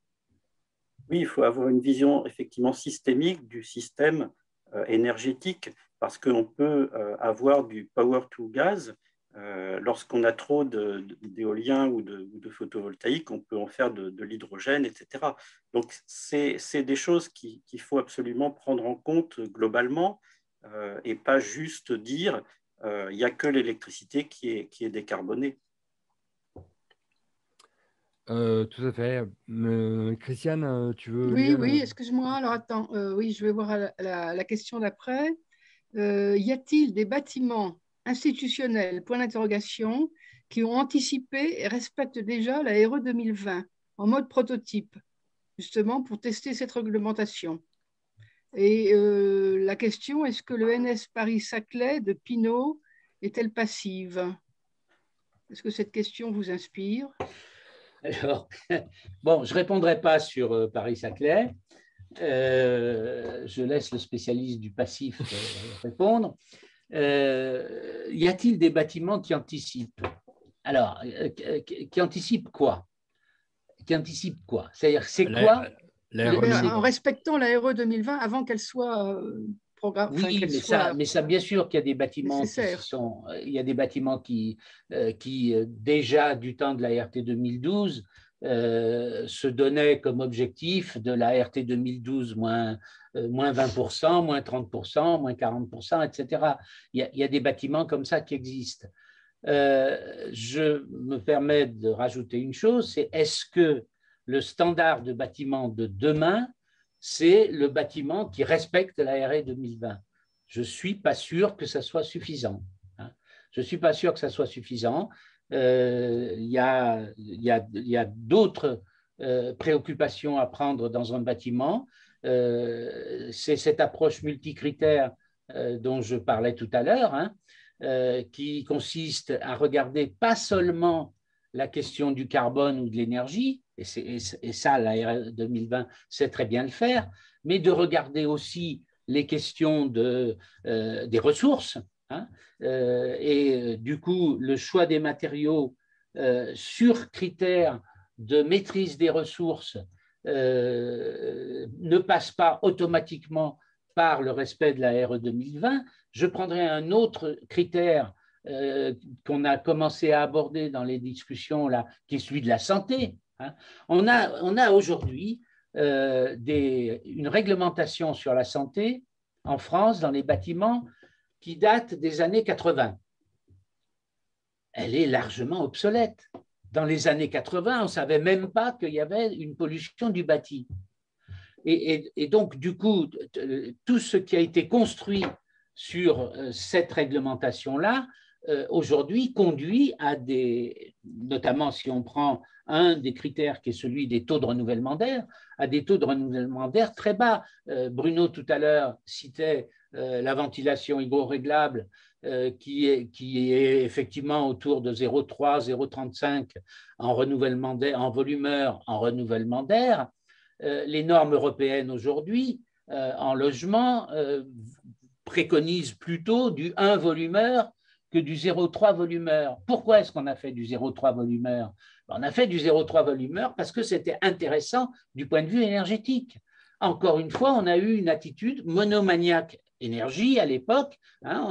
Oui, il faut avoir une vision effectivement systémique du système énergétique parce qu'on peut avoir du power to gas. Lorsqu'on a trop d'éolien ou de photovoltaïque, on peut en faire de l'hydrogène, etc. Donc, c'est des choses qu'il faut absolument prendre en compte globalement et pas juste dire il n'y a que l'électricité qui est décarbonée. Tout à fait. Christiane, tu veux Oui, lire oui, excuse-moi. Alors attends, oui, je vais voir la question d'après. Y a-t-il des bâtiments institutionnels, point d'interrogation, qui ont anticipé et respectent déjà la RE 2020 en mode prototype, justement pour tester cette réglementation? Et la question, est-ce que le NS Paris-Saclay de Pinault est-elle passive? Est-ce que cette question vous inspire? Alors, bon, je ne répondrai pas sur Paris-Saclay. Je laisse le spécialiste du passif répondre. Y a-t-il des bâtiments qui anticipent? Alors, qui anticipent quoi? Qui anticipent quoi? C'est-à-dire, c'est quoi? En respectant la RE 2020 avant qu'elle soit oui, mais ça, bien sûr qu'il y a des bâtiments il y a des bâtiments qui déjà du temps de la RT 2012 se donnaient comme objectif de la RT 2012 moins 20%, moins 30%, moins 40%, etc. Il y a des bâtiments comme ça qui existent. Je me permets de rajouter une chose, c'est est-ce que le standard de bâtiment de demain, c'est le bâtiment qui respecte la RE 2020? Je ne suis pas sûr que ça soit suffisant. Hein. Je ne suis pas sûr que ça soit suffisant. Il y a d'autres préoccupations à prendre dans un bâtiment. C'est cette approche multicritère dont je parlais tout à l'heure, hein, qui consiste à regarder pas seulement la question du carbone ou de l'énergie, et ça, la RE 2020 sait très bien le faire, mais de regarder aussi les questions des ressources, hein, et du coup, le choix des matériaux sur critères de maîtrise des ressources ne passe pas automatiquement par le respect de la RE 2020. Je prendrai un autre critère qu'on a commencé à aborder dans les discussions, là, qui est celui de la santé. Hein. On a aujourd'hui une réglementation sur la santé en France dans les bâtiments qui date des années 80. Elle est largement obsolète. Dans les années 80, on ne savait même pas qu'il y avait une pollution du bâti. Et donc, du coup, tout ce qui a été construit sur cette réglementation-là, aujourd'hui, conduit à notamment si on prend un des critères qui est celui des taux de renouvellement d'air, à des taux de renouvellement d'air très bas. Bruno, tout à l'heure, citait la ventilation hygroréglable qui est effectivement autour de 0,3, 0,35 en renouvellement d'air, en volumeur, en renouvellement d'air. Les normes européennes aujourd'hui en logement préconisent plutôt du 1 volumeur que du 0,3 volumeur. Pourquoi est-ce qu'on a fait du 0,3 volumeur? On a fait du 0,3 volumeur parce que c'était intéressant du point de vue énergétique. Encore une fois, on a eu une attitude monomaniaque énergie à l'époque.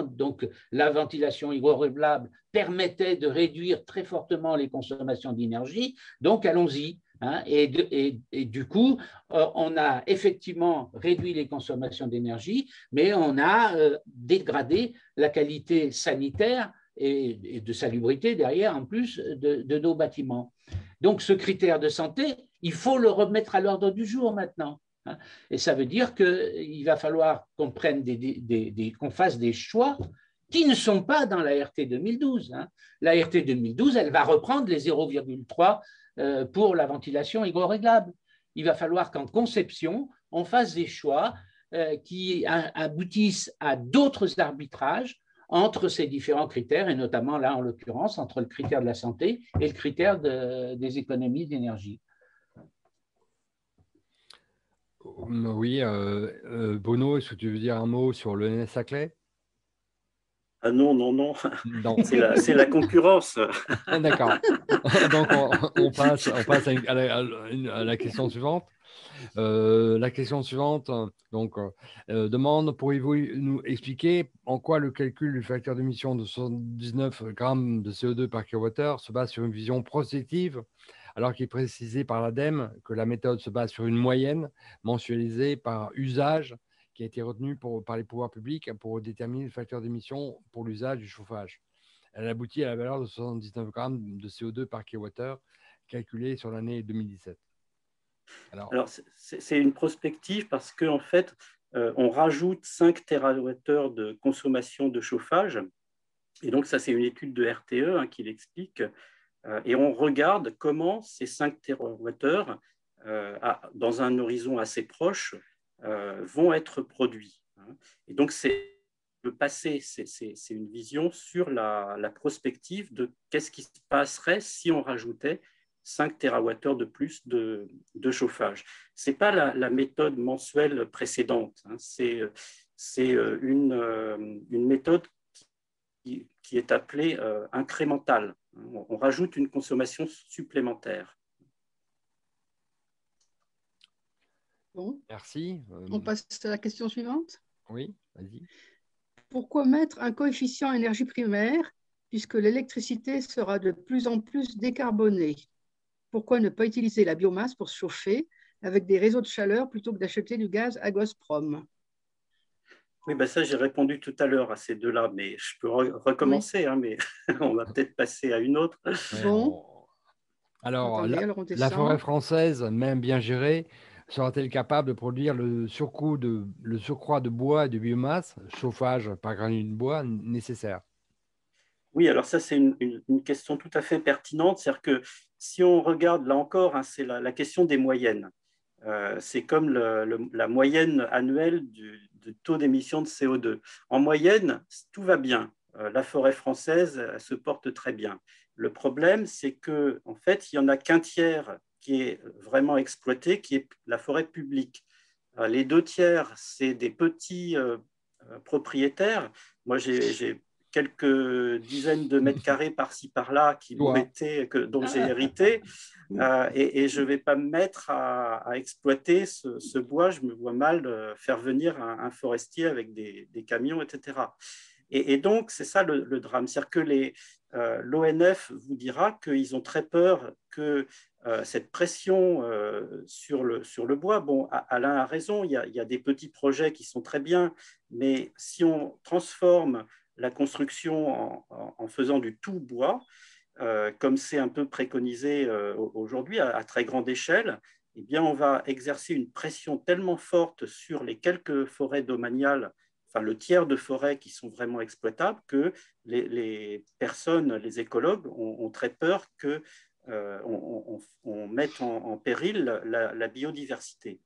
Donc, la ventilation hygroréglable permettait de réduire très fortement les consommations d'énergie. Donc, allons-y. Et du coup, on a effectivement réduit les consommations d'énergie, mais on a dégradé la qualité sanitaire et de salubrité derrière, en plus, de nos bâtiments. Donc, ce critère de santé, il faut le remettre à l'ordre du jour maintenant. Et ça veut dire qu'il va falloir qu'on prenne qu'on fasse des choix qui ne sont pas dans la RT 2012. La RT 2012, elle va reprendre les 0,3 pour la ventilation hygroréglable. Il va falloir qu'en conception, on fasse des choix qui aboutissent à d'autres arbitrages entre ces différents critères, et notamment là, en l'occurrence, entre le critère de la santé et le critère des économies d'énergie. Oui, Bono, est-ce que tu veux dire un mot sur le NS Saclay? Ah non, non, non, Non. c'est la concurrence. D'accord. Donc, on passe à la question suivante. La question suivante donc, demande, pourriez-vous nous expliquer en quoi le calcul du facteur d'émission de 79 grammes de CO2 par kWh se base sur une vision prospective, alors qu'il est précisé par l'ADEME que la méthode se base sur une moyenne mensualisée par usage qui a été retenue par les pouvoirs publics pour déterminer le facteur d'émission pour l'usage du chauffage. Elle aboutit à la valeur de 79 grammes de CO2 par kWh calculée sur l'année 2017. Alors c'est une prospective parce qu'en fait, on rajoute 5 TWh de consommation de chauffage. Et donc, ça, c'est une étude de RTE qui l'explique. Et on regarde comment ces 5 TWh, dans un horizon assez proche, vont être produits. Et donc, le passé, c'est une vision sur la prospective de qu'est-ce qui se passerait si on rajoutait 5 TWh de plus de chauffage. Ce n'est pas la méthode mensuelle précédente, c'est une méthode qui est appelée incrémentale. On rajoute une consommation supplémentaire. Bon. Merci. On passe à la question suivante. Oui, vas-y. Pourquoi mettre un coefficient énergie primaire puisque l'électricité sera de plus en plus décarbonée? Pourquoi ne pas utiliser la biomasse pour se chauffer avec des réseaux de chaleur plutôt que d'acheter du gaz à Gazprom? Oui, ben ça, j'ai répondu tout à l'heure à ces deux-là, mais je peux recommencer, oui. Mais on va peut-être passer à une autre. Bon. Alors, attendez, la forêt française, même bien gérée, sera-t-elle capable de produire le surcroît de bois et de biomasse, chauffage par granule de bois, nécessaire? Oui, alors ça, c'est une question tout à fait pertinente. C'est-à-dire que si on regarde, là encore, c'est la question des moyennes. C'est comme la moyenne annuelle du taux d'émission de CO2. En moyenne, tout va bien. La forêt française elle se porte très bien. Le problème, c'est qu'en fait, il n'y en a qu'un tiers qui est vraiment exploité, qui est la forêt publique. Les 2 tiers, c'est des petits propriétaires. Moi, j'ai quelques dizaines de mètres carrés par-ci, par-là dont j'ai hérité. Et je ne vais pas me mettre à exploiter ce bois. Je me vois mal faire venir un forestier avec des camions, etc. Et donc, c'est ça le drame. C'est-à-dire que l'ONF vous dira qu'ils ont très peur que cette pression sur le bois, bon, Alain a raison, il y a des petits projets qui sont très bien, mais si on transforme la construction en faisant du tout bois, comme c'est un peu préconisé aujourd'hui à très grande échelle, eh bien, on va exercer une pression tellement forte sur les quelques forêts domaniales, enfin le tiers de forêts qui sont vraiment exploitables, que les personnes, les écologues ont très peur que on mette en péril la biodiversité.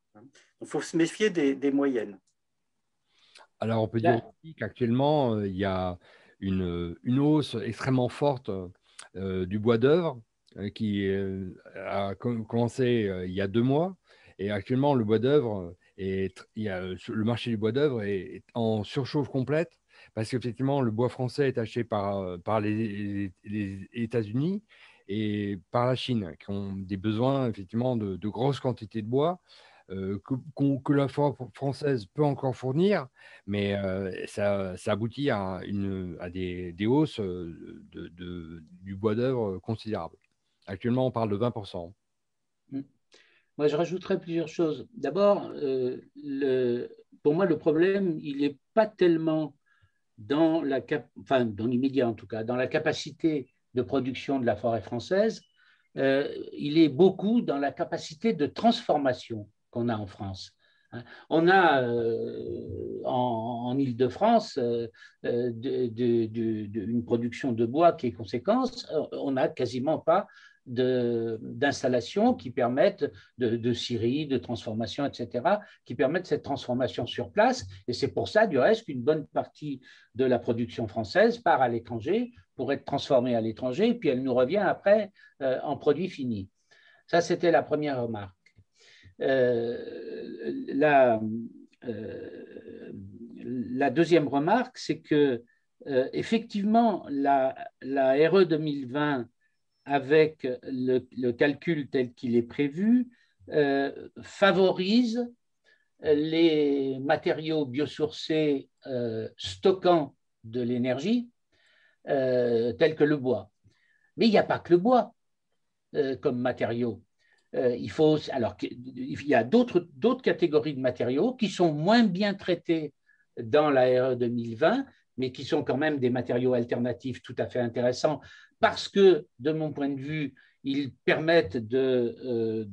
Il faut se méfier des moyennes. Alors, on peut dire aussi qu'actuellement, il y a une hausse extrêmement forte du bois d'œuvre qui a commencé il y a 2 mois. Et actuellement, le bois d'œuvre, le marché du bois d'œuvre est en surchauffe complète parce qu'effectivement, le bois français est acheté par les États-Unis et par la Chine, qui ont des besoins effectivement de grosses quantités de bois que la forêt française peut encore fournir, mais ça aboutit à des hausses du bois d'œuvre considérables. Actuellement, on parle de 20%. Moi, je rajouterais plusieurs choses. D'abord, pour moi, le problème, il n'est pas tellement dans dans l'immédiat en tout cas, dans la capacité de production de la forêt française, il est beaucoup dans la capacité de transformation qu'on a en France. On a en Île-de-France une production de bois qui est conséquente. On n'a quasiment pas d'installations qui permettent de scierie, de transformation, etc., qui permettent cette transformation sur place. Et c'est pour ça, du reste, qu'une bonne partie de la production française part à l'étranger pour être transformée à l'étranger, et puis elle nous revient après en produit fini. Ça, c'était la première remarque. La deuxième remarque, c'est que effectivement, la RE 2020, avec le calcul tel qu'il est prévu, favorise les matériaux biosourcés stockant de l'énergie, tels que le bois. Mais il n'y a pas que le bois comme matériau. Il y a d'autres catégories de matériaux qui sont moins bien traités dans la RE 2020, mais qui sont quand même des matériaux alternatifs tout à fait intéressants parce que, de mon point de vue, ils permettent de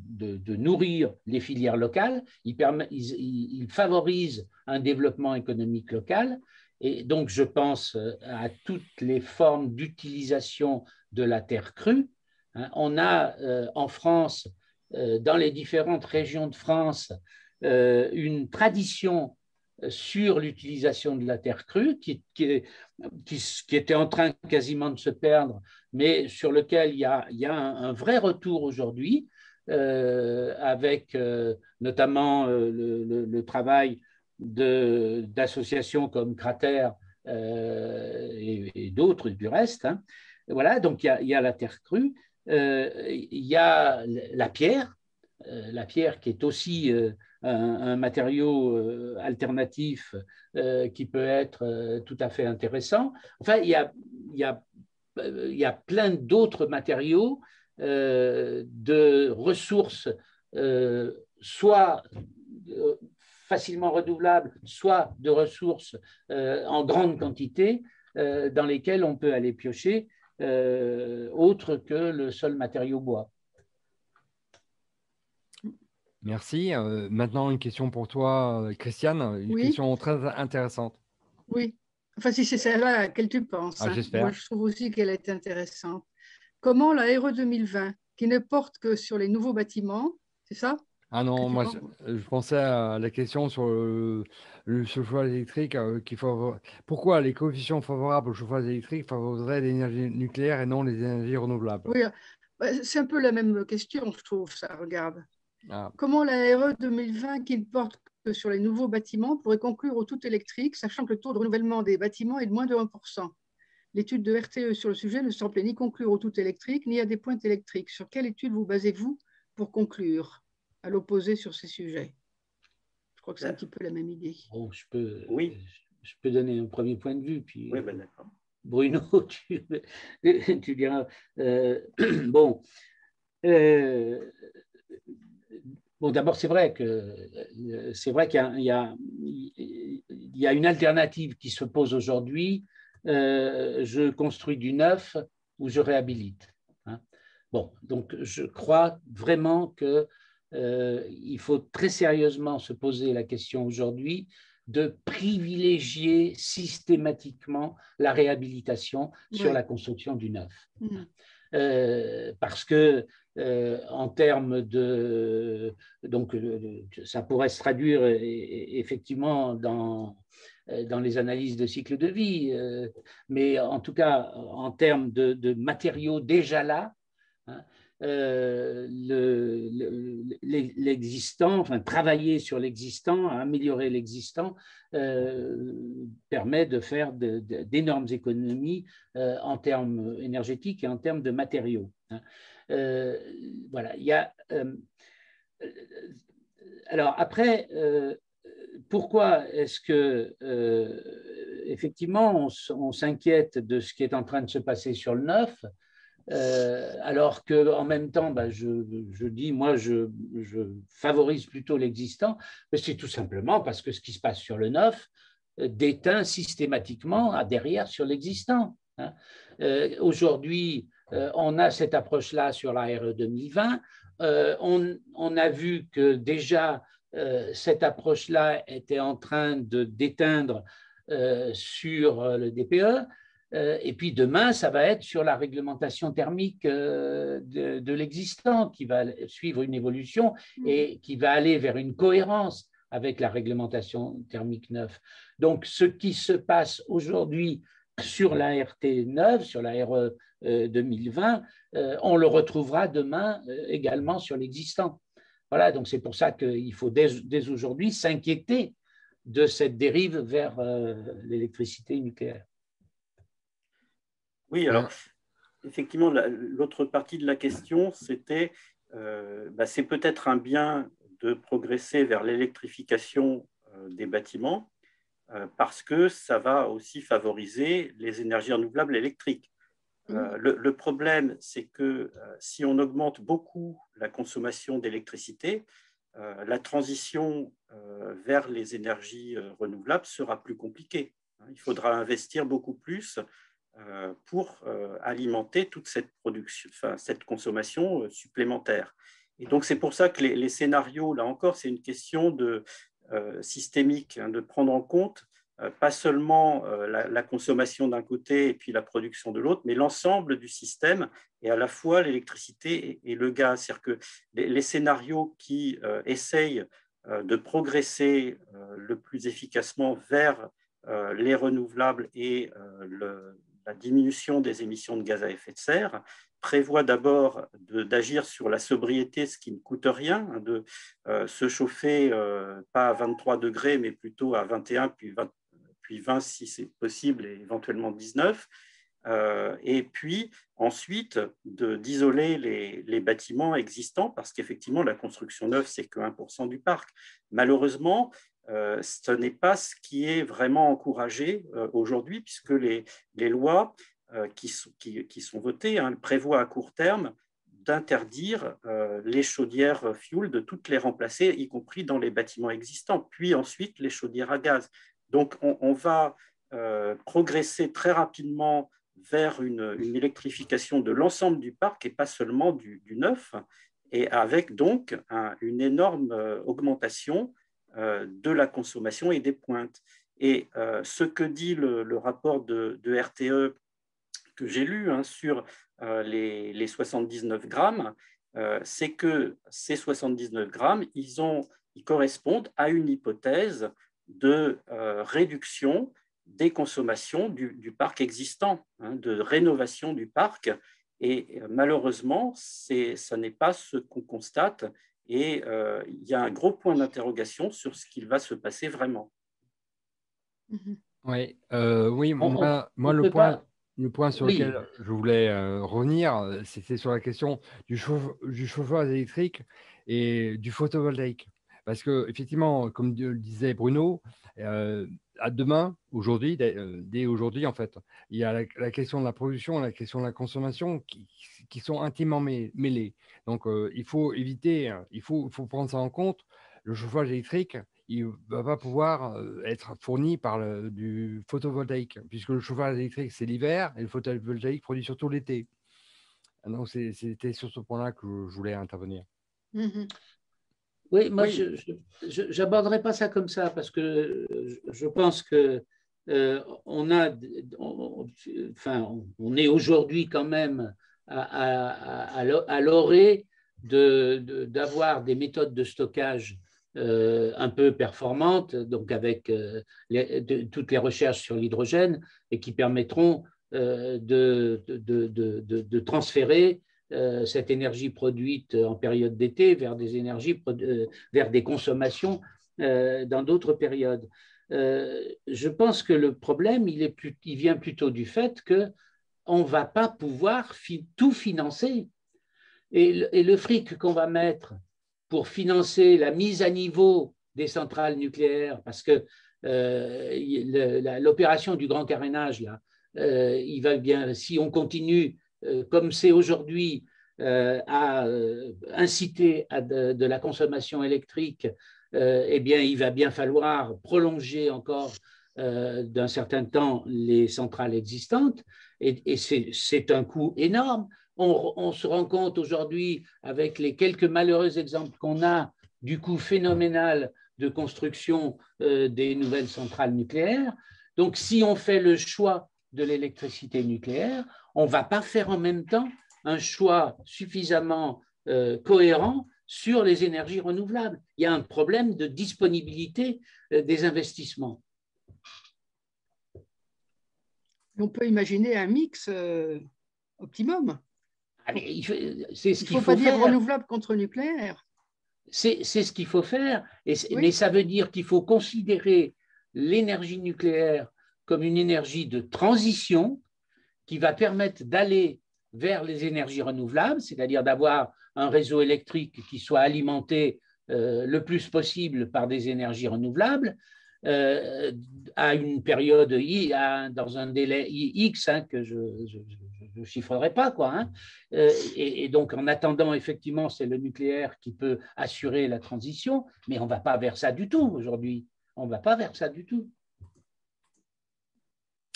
nourrir les filières locales, ils favorisent un développement économique local. Et donc, je pense à toutes les formes d'utilisation de la terre crue. On a en France, dans les différentes régions de France, une tradition sur l'utilisation de la terre crue qui était en train quasiment de se perdre, mais sur lequel il y a un vrai retour aujourd'hui, avec notamment le travail d'associations comme Cratère et d'autres du reste. Voilà, donc il y a la terre crue, il y a la pierre qui est aussi un matériau alternatif qui peut être tout à fait intéressant. Enfin, il y a plein d'autres matériaux de ressources, soit facilement renouvelables, soit de ressources en grande quantité, dans lesquelles on peut aller piocher, autre que le seul matériau bois. Merci. Maintenant, une question pour toi, Christiane, une question très intéressante. Oui, enfin si c'est celle-là à laquelle tu penses. J'espère. Moi, je trouve aussi qu'elle est intéressante. Comment la RE 2020, qui ne porte que sur les nouveaux bâtiments, c'est ça? Ah non, moi je pensais à la question sur le chauffage électrique. Pourquoi les coefficients favorables au chauffage électrique favoriseraient l'énergie nucléaire et non les énergies renouvelables? Oui, c'est un peu la même question, je trouve, ça, regarde. Ah. Comment la RE 2020, qui ne porte que sur les nouveaux bâtiments, pourrait conclure au tout électrique, sachant que le taux de renouvellement des bâtiments est de moins de 1%? L'étude de RTE sur le sujet ne semblait ni conclure au tout électrique, ni à des pointes électriques. Sur quelle étude vous basez-vous pour conclure à l'opposé sur ces sujets? Je crois que c'est un petit peu la même idée. Bon, je peux donner un premier point de vue, puis oui, ben d'accord. Bruno, tu diras. Bon, d'abord, c'est vrai qu'il y a une alternative qui se pose aujourd'hui. Je construis du neuf ou je réhabilite. Bon, donc je crois vraiment qu'il faut très sérieusement se poser la question aujourd'hui de privilégier systématiquement la réhabilitation sur la construction du neuf. Parce que en termes de... Donc, ça pourrait se traduire effectivement dans les analyses de cycle de vie, mais en tout cas, en termes de matériaux déjà là, l'existant, enfin travailler sur l'existant, améliorer l'existant, permet de faire d'énormes économies en termes énergétiques et en termes de matériaux. Voilà, il y a. Alors après, pourquoi est-ce que effectivement on s'inquiète de ce qui est en train de se passer sur le neuf, alors qu'en même temps, je dis, moi, je favorise plutôt l'existant, mais c'est tout simplement parce que ce qui se passe sur le neuf déteint systématiquement derrière sur l'existant. Hein. Aujourd'hui, on a cette approche-là sur la RE 2020. On a vu que déjà, cette approche-là était en train de d'éteindre sur le DPE. Et puis demain, ça va être sur la réglementation thermique de l'existant qui va suivre une évolution et qui va aller vers une cohérence avec la réglementation thermique neuve. Donc, ce qui se passe aujourd'hui sur la RT 9, sur la RE 2020, on le retrouvera demain également sur l'existant. Voilà, donc c'est pour ça qu'il faut dès aujourd'hui s'inquiéter de cette dérive vers l'électricité nucléaire. Oui, alors effectivement, l'autre partie de la question, c'était c'est peut-être un bien de progresser vers l'électrification des bâtiments parce que ça va aussi favoriser les énergies renouvelables électriques. Le problème, c'est que si on augmente beaucoup la consommation d'électricité, la transition vers les énergies renouvelables sera plus compliquée. Il faudra investir beaucoup plus pour alimenter toute cette production, cette consommation supplémentaire. Et donc, c'est pour ça que les scénarios, là encore, c'est une question systémique, de prendre en compte pas seulement la consommation d'un côté et puis la production de l'autre, mais l'ensemble du système et à la fois l'électricité et le gaz. C'est-à-dire que les scénarios qui essayent de progresser le plus efficacement vers les renouvelables et la diminution des émissions de gaz à effet de serre prévoit d'abord d'agir sur la sobriété, ce qui ne coûte rien, de se chauffer pas à 23 degrés, mais plutôt à 21, puis 20 si c'est possible, et éventuellement 19. Et puis ensuite d'isoler les bâtiments existants, parce qu'effectivement, la construction neuve, c'est que 1% du parc. Malheureusement, ce n'est pas ce qui est vraiment encouragé aujourd'hui, puisque les lois qui sont votées prévoient à court terme d'interdire les chaudières fuel, de toutes les remplacer, y compris dans les bâtiments existants, puis ensuite les chaudières à gaz. Donc, on va progresser très rapidement vers une électrification de l'ensemble du parc et pas seulement du neuf, et avec donc une énorme augmentation de la consommation et des pointes. Et ce que dit le rapport de RTE que j'ai lu sur les 79 grammes, c'est que ces 79 grammes, ils correspondent à une hypothèse de réduction des consommations du parc existant, de rénovation du parc. Et malheureusement, ce n'est pas ce qu'on constate. Et il y a un gros point d'interrogation sur ce qu'il va se passer vraiment. Oui, moi le point sur lequel je voulais revenir, c'était sur la question du chauffage électrique et du photovoltaïque. Parce qu'effectivement, comme le disait Bruno, à demain, aujourd'hui, dès aujourd'hui, en fait, il y a la question de la production et la question de la consommation qui sont intimement mêlées. Donc, il faut éviter, il faut prendre ça en compte. Le chauffage électrique, il ne va pas pouvoir être fourni par du photovoltaïque, puisque le chauffage électrique, c'est l'hiver, et le photovoltaïque produit surtout l'été. Donc, c'était sur ce point-là que je voulais intervenir. Oui, moi, je n'aborderai pas ça comme ça, parce que je pense que on est aujourd'hui quand même à l'orée d'avoir des méthodes de stockage un peu performantes, donc avec toutes les recherches sur l'hydrogène, et qui permettront de transférer cette énergie produite en période d'été vers vers des consommations dans d'autres périodes. Je pense que le problème, il vient plutôt du fait qu'on ne va pas pouvoir tout financer. Et le fric qu'on va mettre pour financer la mise à niveau des centrales nucléaires, parce que l'opération du grand carénage, là, il va bien, si on continue comme c'est aujourd'hui, à inciter à de la consommation électrique, eh bien, il va bien falloir prolonger encore d'un certain temps les centrales existantes, et c'est un coût énorme. On se rend compte aujourd'hui, avec les quelques malheureux exemples qu'on a, du coût phénoménal de construction des nouvelles centrales nucléaires. Donc, si on fait le choix de l'électricité nucléaire, on ne va pas faire en même temps un choix suffisamment cohérent sur les énergies renouvelables. Il y a un problème de disponibilité des investissements. On peut imaginer un mix optimum. Il ne faut pas dire renouvelable contre nucléaire. C'est ce qu'il faut faire, Oui. Mais ça veut dire qu'il faut considérer l'énergie nucléaire comme une énergie de transition qui va permettre d'aller vers les énergies renouvelables, c'est-à-dire d'avoir un réseau électrique qui soit alimenté le plus possible par des énergies renouvelables, à une période dans un délai X que je ne chiffrerai pas, quoi, hein. Et donc, en attendant, effectivement, c'est le nucléaire qui peut assurer la transition, mais on ne va pas vers ça du tout aujourd'hui. On ne va pas vers ça du tout.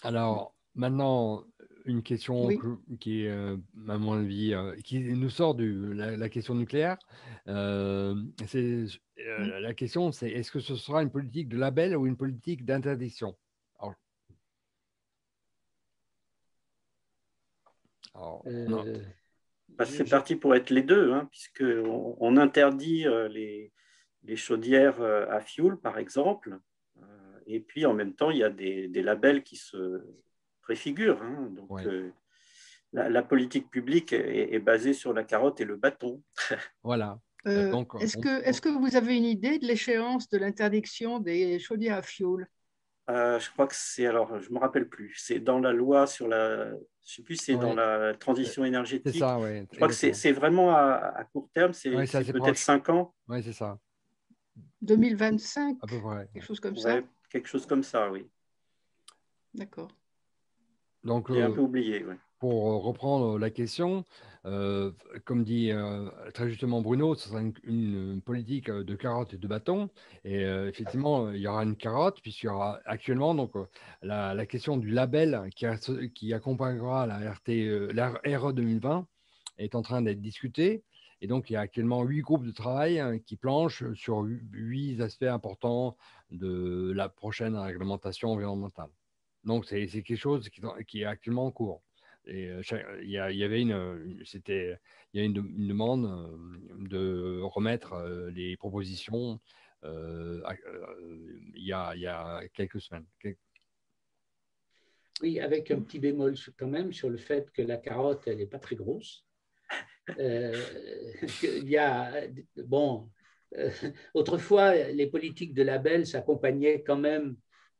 Alors, maintenant, une question qui est, à mon avis, qui nous sort de la question nucléaire. La question, c'est est-ce que ce sera une politique de label ou une politique d'interdiction? C'est parti pour être les deux, hein, puisqu'on interdit les chaudières à fioul, par exemple, et puis en même temps, il y a des labels qui se préfigurent. Hein, donc, la politique publique est basée sur la carotte et le bâton. Voilà. Est-ce que vous avez une idée de l'échéance de l'interdiction des chaudières à fioul? Je crois que c'est, alors je ne me rappelle plus, c'est dans la loi sur la, je ne sais plus, c'est dans la transition énergétique. C'est ça, oui. Je crois que c'est vraiment à court terme, c'est peut-être 5 ans. Oui, c'est ça. 2025, à peu près. Quelque chose comme ça. Quelque chose comme ça, oui. D'accord. Donc, j'ai un peu oublié, oui. Pour reprendre la question, comme dit très justement Bruno, ce sera une politique de carotte et de bâton. Et effectivement, il y aura une carotte, puisqu'il y aura actuellement donc, la question du label qui accompagnera la RE 2020 est en train d'être discutée. Et donc, il y a actuellement 8 groupes de travail qui planchent sur 8 aspects importants de la prochaine réglementation environnementale. Donc, c'est quelque chose qui est actuellement en cours. Et il y avait une demande de remettre les propositions il y a quelques semaines. Oui, avec un petit bémol quand même sur le fait que la carotte, elle n'est pas très grosse. Autrefois, les politiques de label s'accompagnaient quand même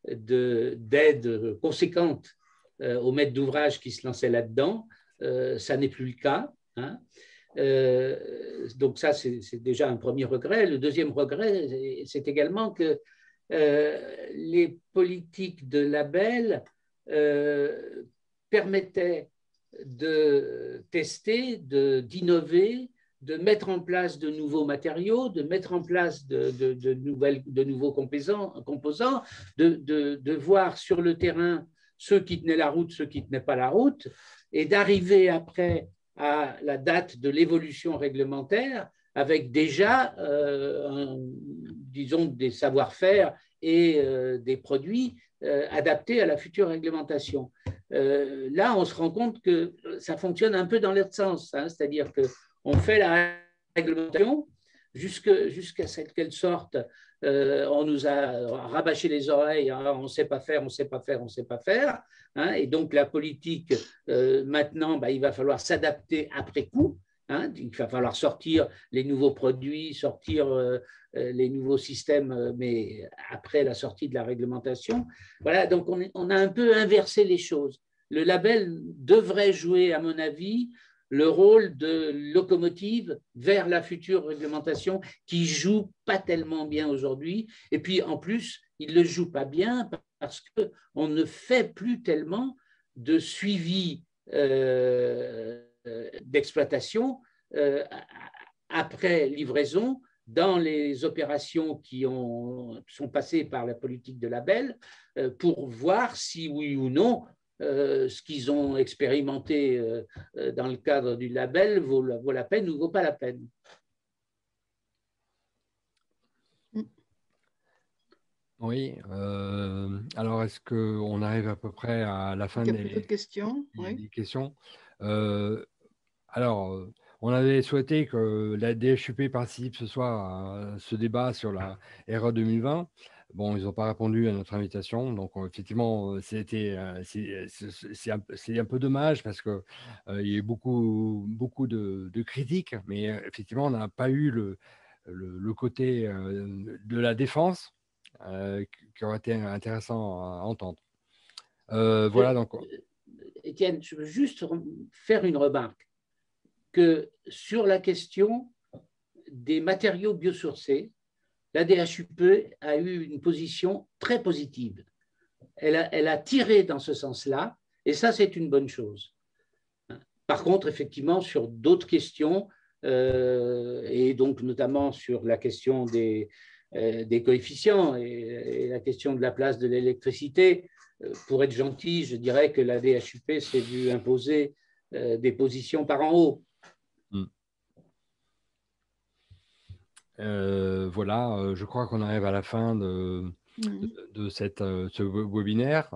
d'aides conséquentes aux maîtres d'ouvrage qui se lançaient là-dedans. Ça n'est plus le cas. Hein. Donc ça, c'est déjà un premier regret. Le deuxième regret, c'est également que les politiques de label permettaient de tester, d'innover, de mettre en place de nouveaux matériaux, de mettre en place de nouveaux composants, de voir sur le terrain ceux qui tenaient la route, ceux qui ne tenaient pas la route, et d'arriver après à la date de l'évolution réglementaire avec déjà, disons, des savoir-faire et des produits adaptés à la future réglementation. Là, on se rend compte que ça fonctionne un peu dans l'autre sens, hein, c'est-à-dire qu'on fait la réglementation, jusqu'à ce qu'elle sorte, on nous a rabâché les oreilles, hein, on ne sait pas faire, on ne sait pas faire, on ne sait pas faire. Hein, et donc la politique, maintenant, il va falloir s'adapter après coup. Hein, il va falloir sortir les nouveaux produits, sortir les nouveaux systèmes, mais après la sortie de la réglementation. Voilà, donc on a un peu inversé les choses. Le label devrait jouer, à mon avis, le rôle de locomotive vers la future réglementation qui joue pas tellement bien aujourd'hui. Et puis, en plus, il ne le joue pas bien parce qu'on ne fait plus tellement de suivi d'exploitation après livraison dans les opérations qui sont passées par la politique de label pour voir si oui ou non ce qu'ils ont expérimenté dans le cadre du label vaut la peine ou vaut pas la peine. Oui, alors est-ce qu'on arrive à peu près à la fin des questions, des questions Alors, on avait souhaité que la DHUP participe ce soir à ce débat sur la RE 2020. Bon, ils n'ont pas répondu à notre invitation, donc effectivement, c'est un peu dommage parce qu'il y a eu beaucoup de critiques, mais effectivement, on n'a pas eu le côté de la défense qui aurait été intéressant à entendre. Voilà, donc. Étienne, je veux juste faire une remarque que sur la question des matériaux biosourcés, la DHUP a eu une position très positive. Elle a tiré dans ce sens-là, et ça, c'est une bonne chose. Par contre, effectivement, sur d'autres questions, et donc notamment sur la question des coefficients et la question de la place de l'électricité, pour être gentil, je dirais que la DHUP s'est vue imposer des positions par en haut. Voilà, je crois qu'on arrive à la fin de ce webinaire.